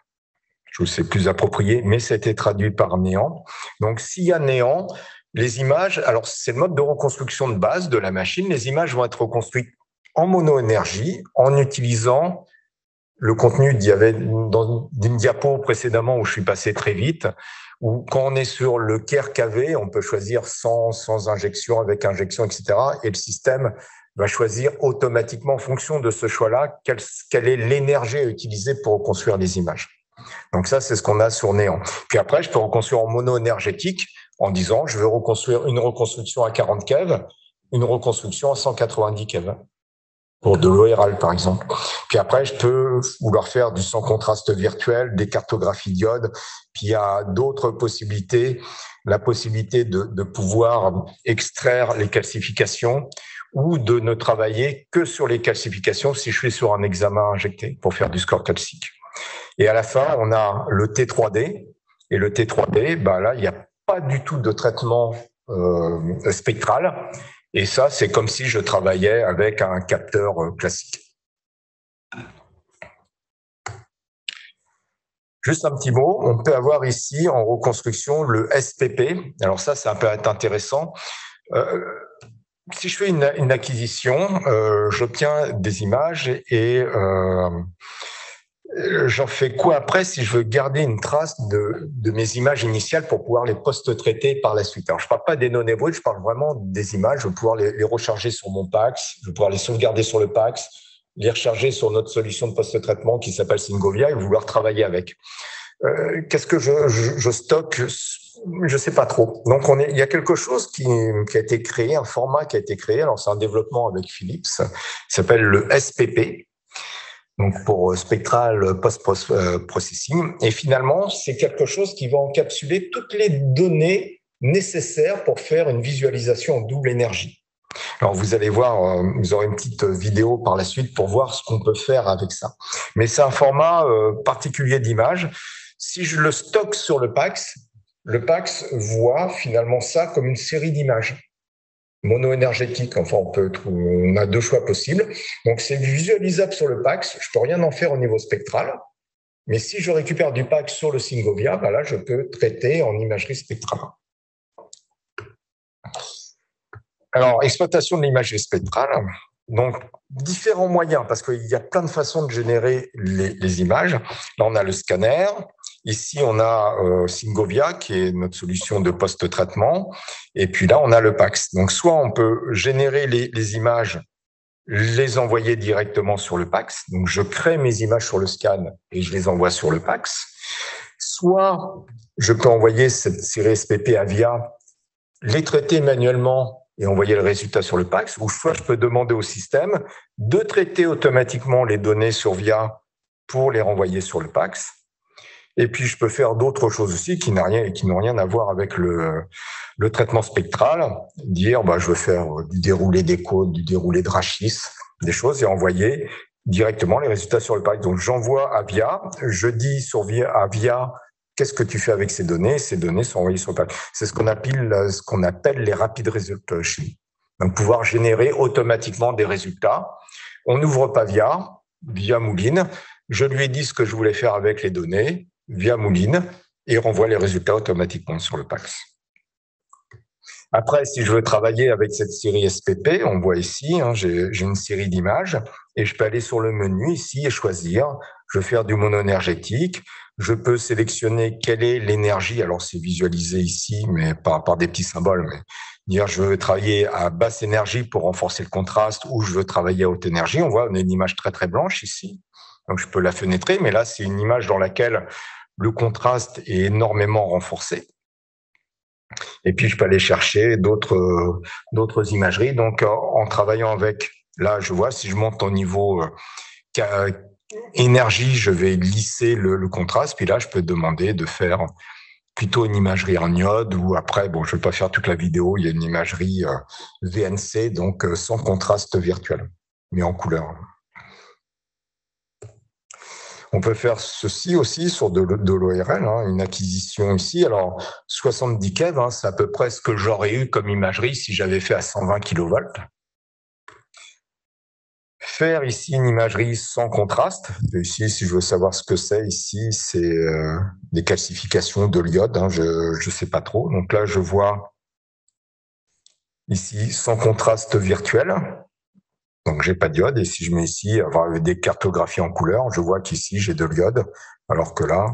Je trouve que c'est plus approprié, mais ça a été traduit par néant. Donc, s'il y a néant, les images, alors c'est le mode de reconstruction de base de la machine, les images vont être reconstruites en mono-énergie en utilisant le contenu qu'il y avait dans une diapo précédemment où je suis passé très vite, où quand on est sur le KER-KV, on peut choisir sans injection, avec injection, etc. Et le système va choisir automatiquement en fonction de ce choix-là quelle est l'énergie à utiliser pour reconstruire les images. Donc ça, c'est ce qu'on a sur néant. Puis après, je peux reconstruire en mono-énergétique en disant, je veux reconstruire une reconstruction à 40 keV, une reconstruction à 190 keV, pour de l'ORAL, par exemple. Puis après, je peux vouloir faire du sans contraste virtuel, des cartographies diodes. Puis il y a d'autres possibilités, la possibilité de pouvoir extraire les calcifications ou de ne travailler que sur les calcifications si je suis sur un examen injecté pour faire du score calcique. Et à la fin, on a le T3D. Et le T3D, bah là, il n'y a pas du tout de traitement spectral. Et ça, c'est comme si je travaillais avec un capteur classique. Juste un petit mot, on peut avoir ici en reconstruction le SPP. Alors ça peut être intéressant. Si je fais une acquisition, j'obtiens des images et j'en fais quoi après si je veux garder une trace de mes images initiales pour pouvoir les post-traiter par la suite. Alors, je ne parle pas des données brutes, je parle vraiment des images. Je vais pouvoir les recharger sur mon PAX, je vais pouvoir les sauvegarder sur le PAX, les recharger sur notre solution de post-traitement qui s'appelle Syngovia et vouloir travailler avec. Qu'est-ce que je stocke? Je ne sais pas trop. Donc, il y a quelque chose qui a été créé, un format qui a été créé. Alors, c'est un développement avec Philips, qui s'appelle le SPP. Donc pour Spectral Post-Processing. Et finalement, c'est quelque chose qui va encapsuler toutes les données nécessaires pour faire une visualisation en double énergie. Alors vous allez voir, vous aurez une petite vidéo par la suite pour voir ce qu'on peut faire avec ça. Mais c'est un format particulier d'image. Si je le stocke sur le PAX voit finalement ça comme une série d'images mono-énergétique. Enfin, on a deux choix possibles. Donc, c'est visualisable sur le PAX. Je peux rien en faire au niveau spectral. Mais si je récupère du PAX sur le Syngovia, là, je peux traiter en imagerie spectrale. Alors, exploitation de l'imagerie spectrale. Donc, différents moyens, parce qu'il y a plein de façons de générer les images. Là, on a le scanner. Ici, on a Syngovia, qui est notre solution de post-traitement. Et puis là, on a le PAX. Donc, soit on peut générer les images, les envoyer directement sur le PAX. Donc, je crée mes images sur le scan et je les envoie sur le PAX. Soit je peux envoyer cette série SPP à VIA, les traiter manuellement et envoyer le résultat sur le PAX, ou soit je peux demander au système de traiter automatiquement les données sur VIA pour les renvoyer sur le PAX. Et puis, je peux faire d'autres choses aussi qui n'ont rien à voir avec le traitement spectral. Dire, je veux faire du déroulé d'écho, du déroulé de rachis, des choses, et envoyer directement les résultats sur le PAX. Donc, j'envoie à VIA, je dis à VIA, qu'est-ce que tu fais avec ces données? Ces données sont envoyées sur le PAX. C'est ce qu'on appelle les rapid result chains. Donc, pouvoir générer automatiquement des résultats. On n'ouvre pas VIA mouline. Je lui ai dit ce que je voulais faire avec les données via mouline et renvoie les résultats automatiquement sur le PAX. Après, si je veux travailler avec cette série SPP, on voit ici, j'ai une série d'images et je peux aller sur le menu ici et choisir. Je veux faire du mono-énergétique. Je peux sélectionner quelle est l'énergie. Alors, c'est visualisé ici, mais par des petits symboles. Mais dire, je veux travailler à basse énergie pour renforcer le contraste ou je veux travailler à haute énergie. On voit, on a une image très, très blanche ici. Donc, je peux la fenêtrer, mais là, c'est une image dans laquelle le contraste est énormément renforcé. Et puis, je peux aller chercher d'autres imageries. Donc, en travaillant avec, là, je vois, si je monte au niveau énergie, je vais lisser le contraste. Puis là, je peux demander de faire plutôt une imagerie en iode, ou après, bon, je ne vais pas faire toute la vidéo, il y a une imagerie VNC, donc sans contraste virtuel, mais en couleur. On peut faire ceci aussi sur de l'ORL, hein, une acquisition ici. Alors, 70 keV, hein, c'est à peu près ce que j'aurais eu comme imagerie si j'avais fait à 120 kV. Faire ici une imagerie sans contraste. Ici, si je veux savoir ce que c'est, ici, c'est des calcifications de l'iode. Hein, je ne sais pas trop. Donc là, je vois ici sans contraste virtuel. Donc, j'ai pas d'iode. Et si je mets ici avoir des cartographies en couleur, je vois qu'ici, j'ai de l'iode, alors que là,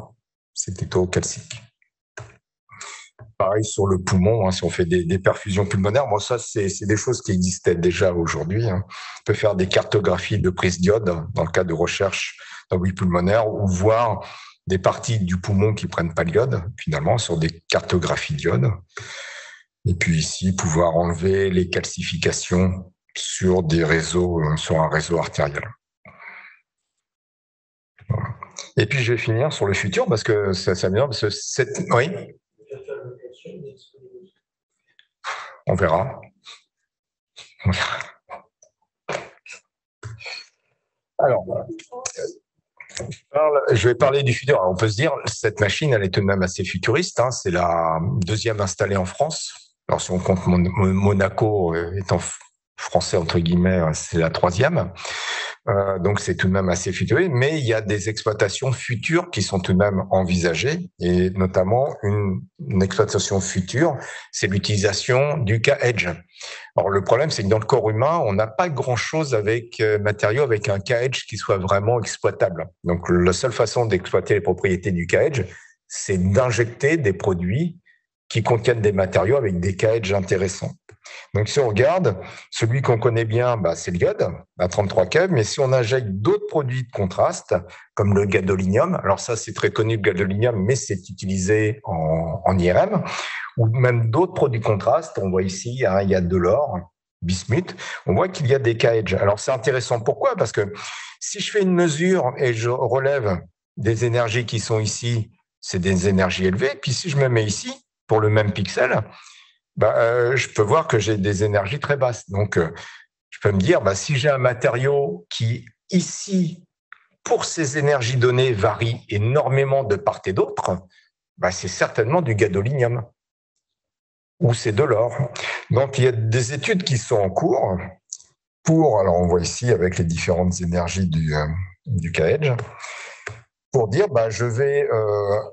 c'est plutôt calcique. Pareil sur le poumon, hein, si on fait des perfusions pulmonaires, bon, ça, c'est des choses qui existaient déjà aujourd'hui. Hein. On peut faire des cartographies de prise d'iode dans le cadre de recherche d'embolie pulmonaire ou voir des parties du poumon qui prennent pas l'iode, finalement, sur des cartographies d'iode. Et puis ici, pouvoir enlever les calcifications sur des réseaux, sur un réseau artériel. Voilà. Et puis, je vais finir sur le futur parce que ça vient, parce que oui. On verra. Alors, je vais parler du futur. Alors, on peut se dire, cette machine, elle est tout de même assez futuriste. Hein. C'est la deuxième installée en France. Alors, si on compte Monaco étant français, entre guillemets, c'est la troisième. Donc, c'est tout de même assez futuriste. Mais il y a des exploitations futures qui sont tout de même envisagées. Et notamment, une exploitation future, c'est l'utilisation du K-Edge. Alors, le problème, c'est que dans le corps humain, on n'a pas grand-chose avec matériaux avec un K-Edge qui soit vraiment exploitable. Donc, la seule façon d'exploiter les propriétés du K-Edge, c'est d'injecter des produits qui contiennent des matériaux avec des K-Edge intéressants. Donc, si on regarde, celui qu'on connaît bien, c'est l'iode, à 33 keV, mais si on injecte d'autres produits de contraste, comme le gadolinium, alors ça, c'est très connu, le gadolinium, mais c'est utilisé en IRM, ou même d'autres produits de contraste, on voit ici, hein, il y a de l'or, bismuth, on voit qu'il y a des K-Edge. Alors, c'est intéressant. Pourquoi? Parce que si je fais une mesure et je relève des énergies qui sont ici, c'est des énergies élevées, puis si je me mets ici, pour le même pixel, je peux voir que j'ai des énergies très basses. Donc, je peux me dire, si j'ai un matériau qui, ici, pour ces énergies données, varie énormément de part et d'autre, c'est certainement du gadolinium ou c'est de l'or. Donc, il y a des études qui sont en cours pour, alors on voit ici avec les différentes énergies du K-Edge, pour dire, je vais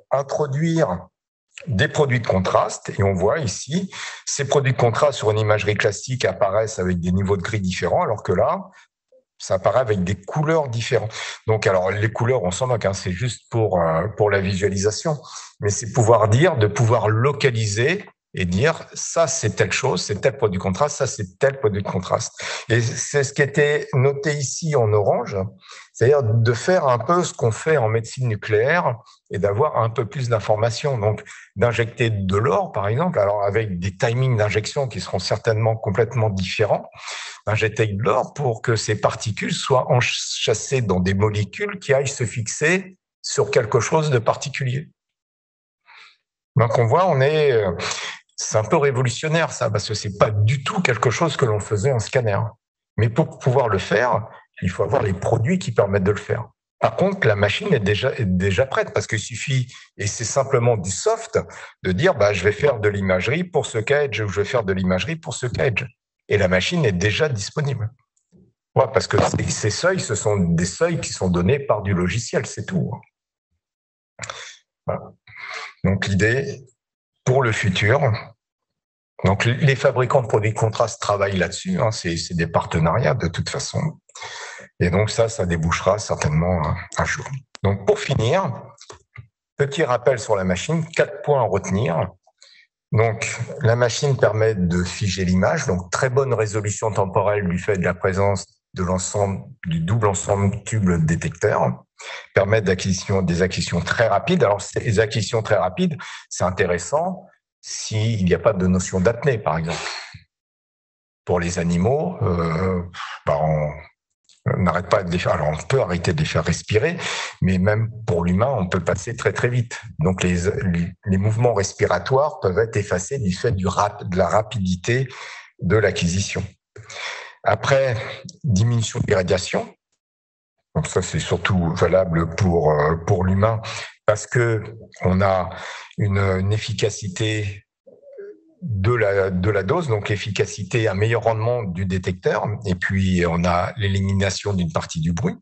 introduire des produits de contraste, et on voit ici, ces produits de contraste sur une imagerie classique apparaissent avec des niveaux de gris différents, alors que là, ça apparaît avec des couleurs différentes. Donc, alors, les couleurs, on s'en moque, hein, c'est juste pour la visualisation, mais c'est de pouvoir localiser et dire, ça, c'est telle chose, c'est tel produit de contraste, ça, c'est tel produit de contraste. Et c'est ce qui était noté ici en orange, c'est-à-dire de faire un peu ce qu'on fait en médecine nucléaire et d'avoir un peu plus d'informations. Donc, d'injecter de l'or, par exemple, alors avec des timings d'injection qui seront certainement complètement différents, d'injecter de l'or pour que ces particules soient enchâssées dans des molécules qui aillent se fixer sur quelque chose de particulier. Donc, on voit, c'est un peu révolutionnaire, ça, parce que c'est pas du tout quelque chose que l'on faisait en scanner. Mais pour pouvoir le faire, il faut avoir les produits qui permettent de le faire. Par contre, la machine est déjà prête parce qu'il suffit, et c'est simplement du soft, de dire je vais faire de l'imagerie pour ce K-Edge ou je vais faire de l'imagerie pour ce K-Edge. Et la machine est déjà disponible. Ouais, parce que ces seuils, ce sont des seuils qui sont donnés par du logiciel, c'est tout. Voilà. Donc l'idée pour le futur, donc les fabricants de produits de contraste travaillent là-dessus, hein, c'est des partenariats de toute façon. Et donc ça débouchera certainement un jour. Donc pour finir, petit rappel sur la machine, 4 points à retenir. Donc la machine permet de figer l'image, donc très bonne résolution temporelle du fait de la présence de l'ensemble du double ensemble tube détecteur, permet des acquisitions très rapides. Alors ces acquisitions très rapides, c'est intéressant s'il n'y a pas de notion d'apnée, par exemple. Pour les animaux, On n'arrête pas de les faire. Alors, on peut arrêter de les faire respirer, mais même pour l'humain, on peut passer très, très vite. Donc, les mouvements respiratoires peuvent être effacés du fait de la rapidité de l'acquisition. Après, diminution de l'irradiation. Donc, ça, c'est surtout valable pour l'humain parce qu'on a une efficacité de la dose, donc l'efficacité, un meilleur rendement du détecteur, et puis on a l'élimination d'une partie du bruit.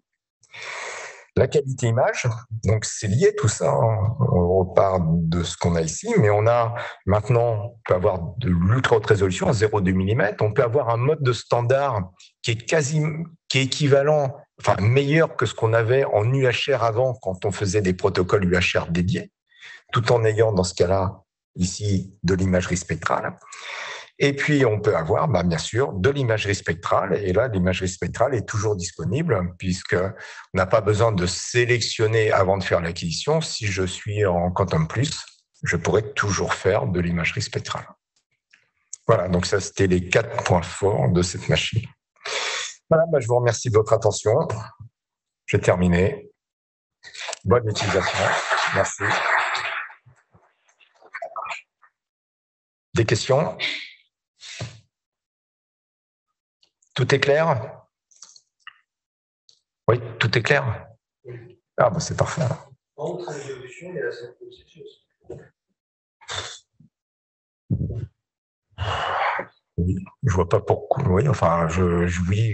La qualité image, donc c'est lié tout ça, hein. On repart de ce qu'on a ici, mais on a maintenant, on peut avoir de l'ultra haute résolution à 0,2 mm, on peut avoir un mode de standard qui est équivalent, enfin meilleur que ce qu'on avait en UHR avant quand on faisait des protocoles UHR dédiés, tout en ayant dans ce cas-là ici de l'imagerie spectrale. Et puis, on peut avoir, bien sûr, de l'imagerie spectrale. Et là, l'imagerie spectrale est toujours disponible puisqu'on n'a pas besoin de sélectionner avant de faire l'acquisition. Si je suis en Quantum Plus, je pourrais toujours faire de l'imagerie spectrale. Voilà, donc ça, c'était les 4 points forts de cette machine. Voilà, je vous remercie de votre attention. J'ai terminé. Bonne utilisation. Merci. Des questions? Tout est clair? Oui, tout est clair? Ah, c'est parfait. En haute résolution, il y a la scène processus. Oui, je vois pas pourquoi. Oui, enfin, oui.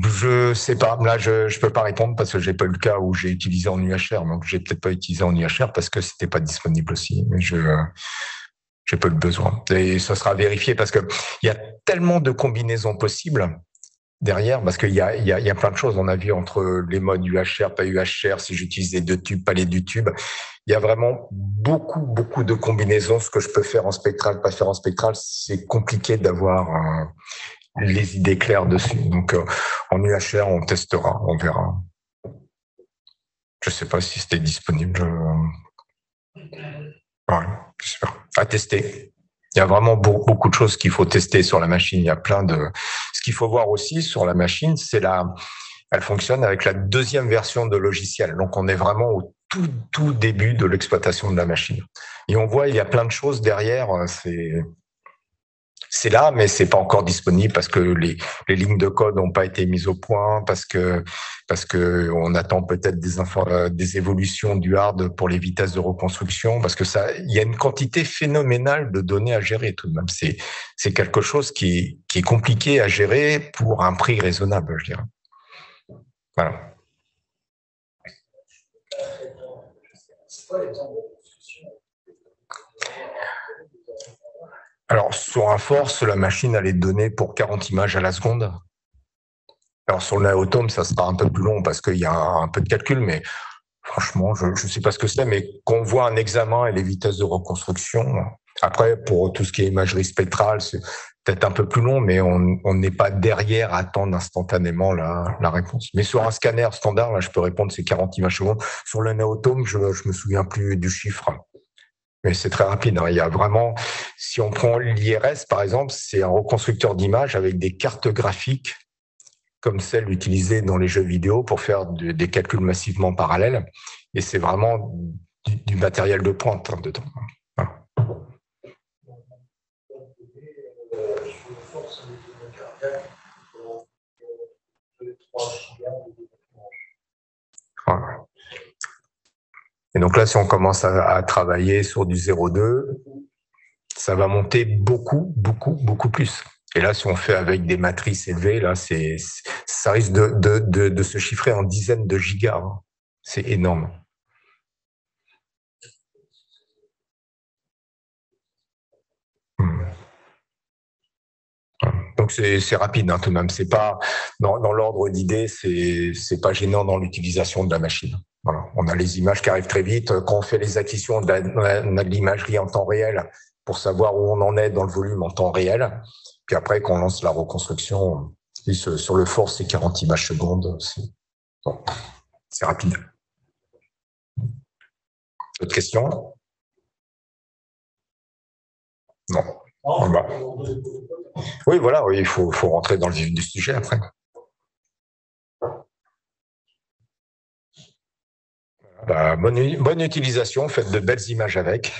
Je sais pas. Là, je peux pas répondre parce que j'ai pas eu le cas où j'ai utilisé en UHR. Donc, j'ai peut-être pas utilisé en UHR parce que c'était pas disponible aussi. Mais j'ai pas eu le besoin. Et ça sera vérifié parce que il y a tellement de combinaisons possibles derrière, parce qu'il y a plein de choses. On a vu entre les modes UHR, pas UHR, si j'utilise les 2 tubes, pas les 2 tubes. Il y a vraiment beaucoup de combinaisons. Ce que je peux faire en spectral, pas faire en spectral, c'est compliqué d'avoir les idées claires dessus. Donc, en UHR, on testera, on verra. Je sais pas si c'était disponible. Ouais, j'espère. À tester. Il y a vraiment beaucoup de choses qu'il faut tester sur la machine. Il y a plein de. Ce qu'il faut voir aussi sur la machine, c'est elle fonctionne avec la 2e version de logiciel. Donc, on est vraiment au tout début de l'exploitation de la machine. Et on voit, il y a plein de choses derrière. C'est là, mais c'est pas encore disponible parce que les lignes de code n'ont pas été mises au point, parce que on attend peut-être des évolutions du hard pour les vitesses de reconstruction, parce que il y a une quantité phénoménale de données à gérer tout de même. C'est quelque chose qui est compliqué à gérer pour un prix raisonnable, je dirais. Voilà. Alors, sur un force, la machine, elle est donnée pour 40 images à la seconde. Alors, sur le Naotome, ça sera un peu plus long parce qu'il y a un peu de calcul, mais franchement, je ne sais pas ce que c'est, mais qu'on voit un examen et les vitesses de reconstruction. Après, pour tout ce qui est imagerie spectrale, c'est peut-être un peu plus long, mais on n'est pas derrière à attendre instantanément la réponse. Mais sur un scanner standard, là, je peux répondre, c'est 40 images secondes. Sur le Naotome, je me souviens plus du chiffre. Mais c'est très rapide. Hein. Il y a vraiment, si on prend l'IRS, par exemple, c'est un reconstructeur d'images avec des cartes graphiques comme celles utilisées dans les jeux vidéo pour faire des calculs massivement parallèles. Et c'est vraiment du matériel de pointe dedans. Voilà. Voilà. Et donc là, si on commence à travailler sur du 0,2, ça va monter beaucoup plus. Et là, si on fait avec des matrices élevées, là, ça risque de se chiffrer en dizaines de gigas. Hein. C'est énorme. Donc c'est rapide hein, tout de même. C'est pas dans l'ordre d'idée, c'est pas gênant dans l'utilisation de la machine. Voilà. On a les images qui arrivent très vite. Quand on fait les acquisitions, on a de l'imagerie en temps réel pour savoir où on en est dans le volume en temps réel. Puis après, quand on lance la reconstruction, sur le force, c'est 40 images secondes. C'est rapide. D'autres questions? Non. Oui, voilà, oui, faut rentrer dans le vif du sujet après. Bah, bonne utilisation, faites de belles images avec.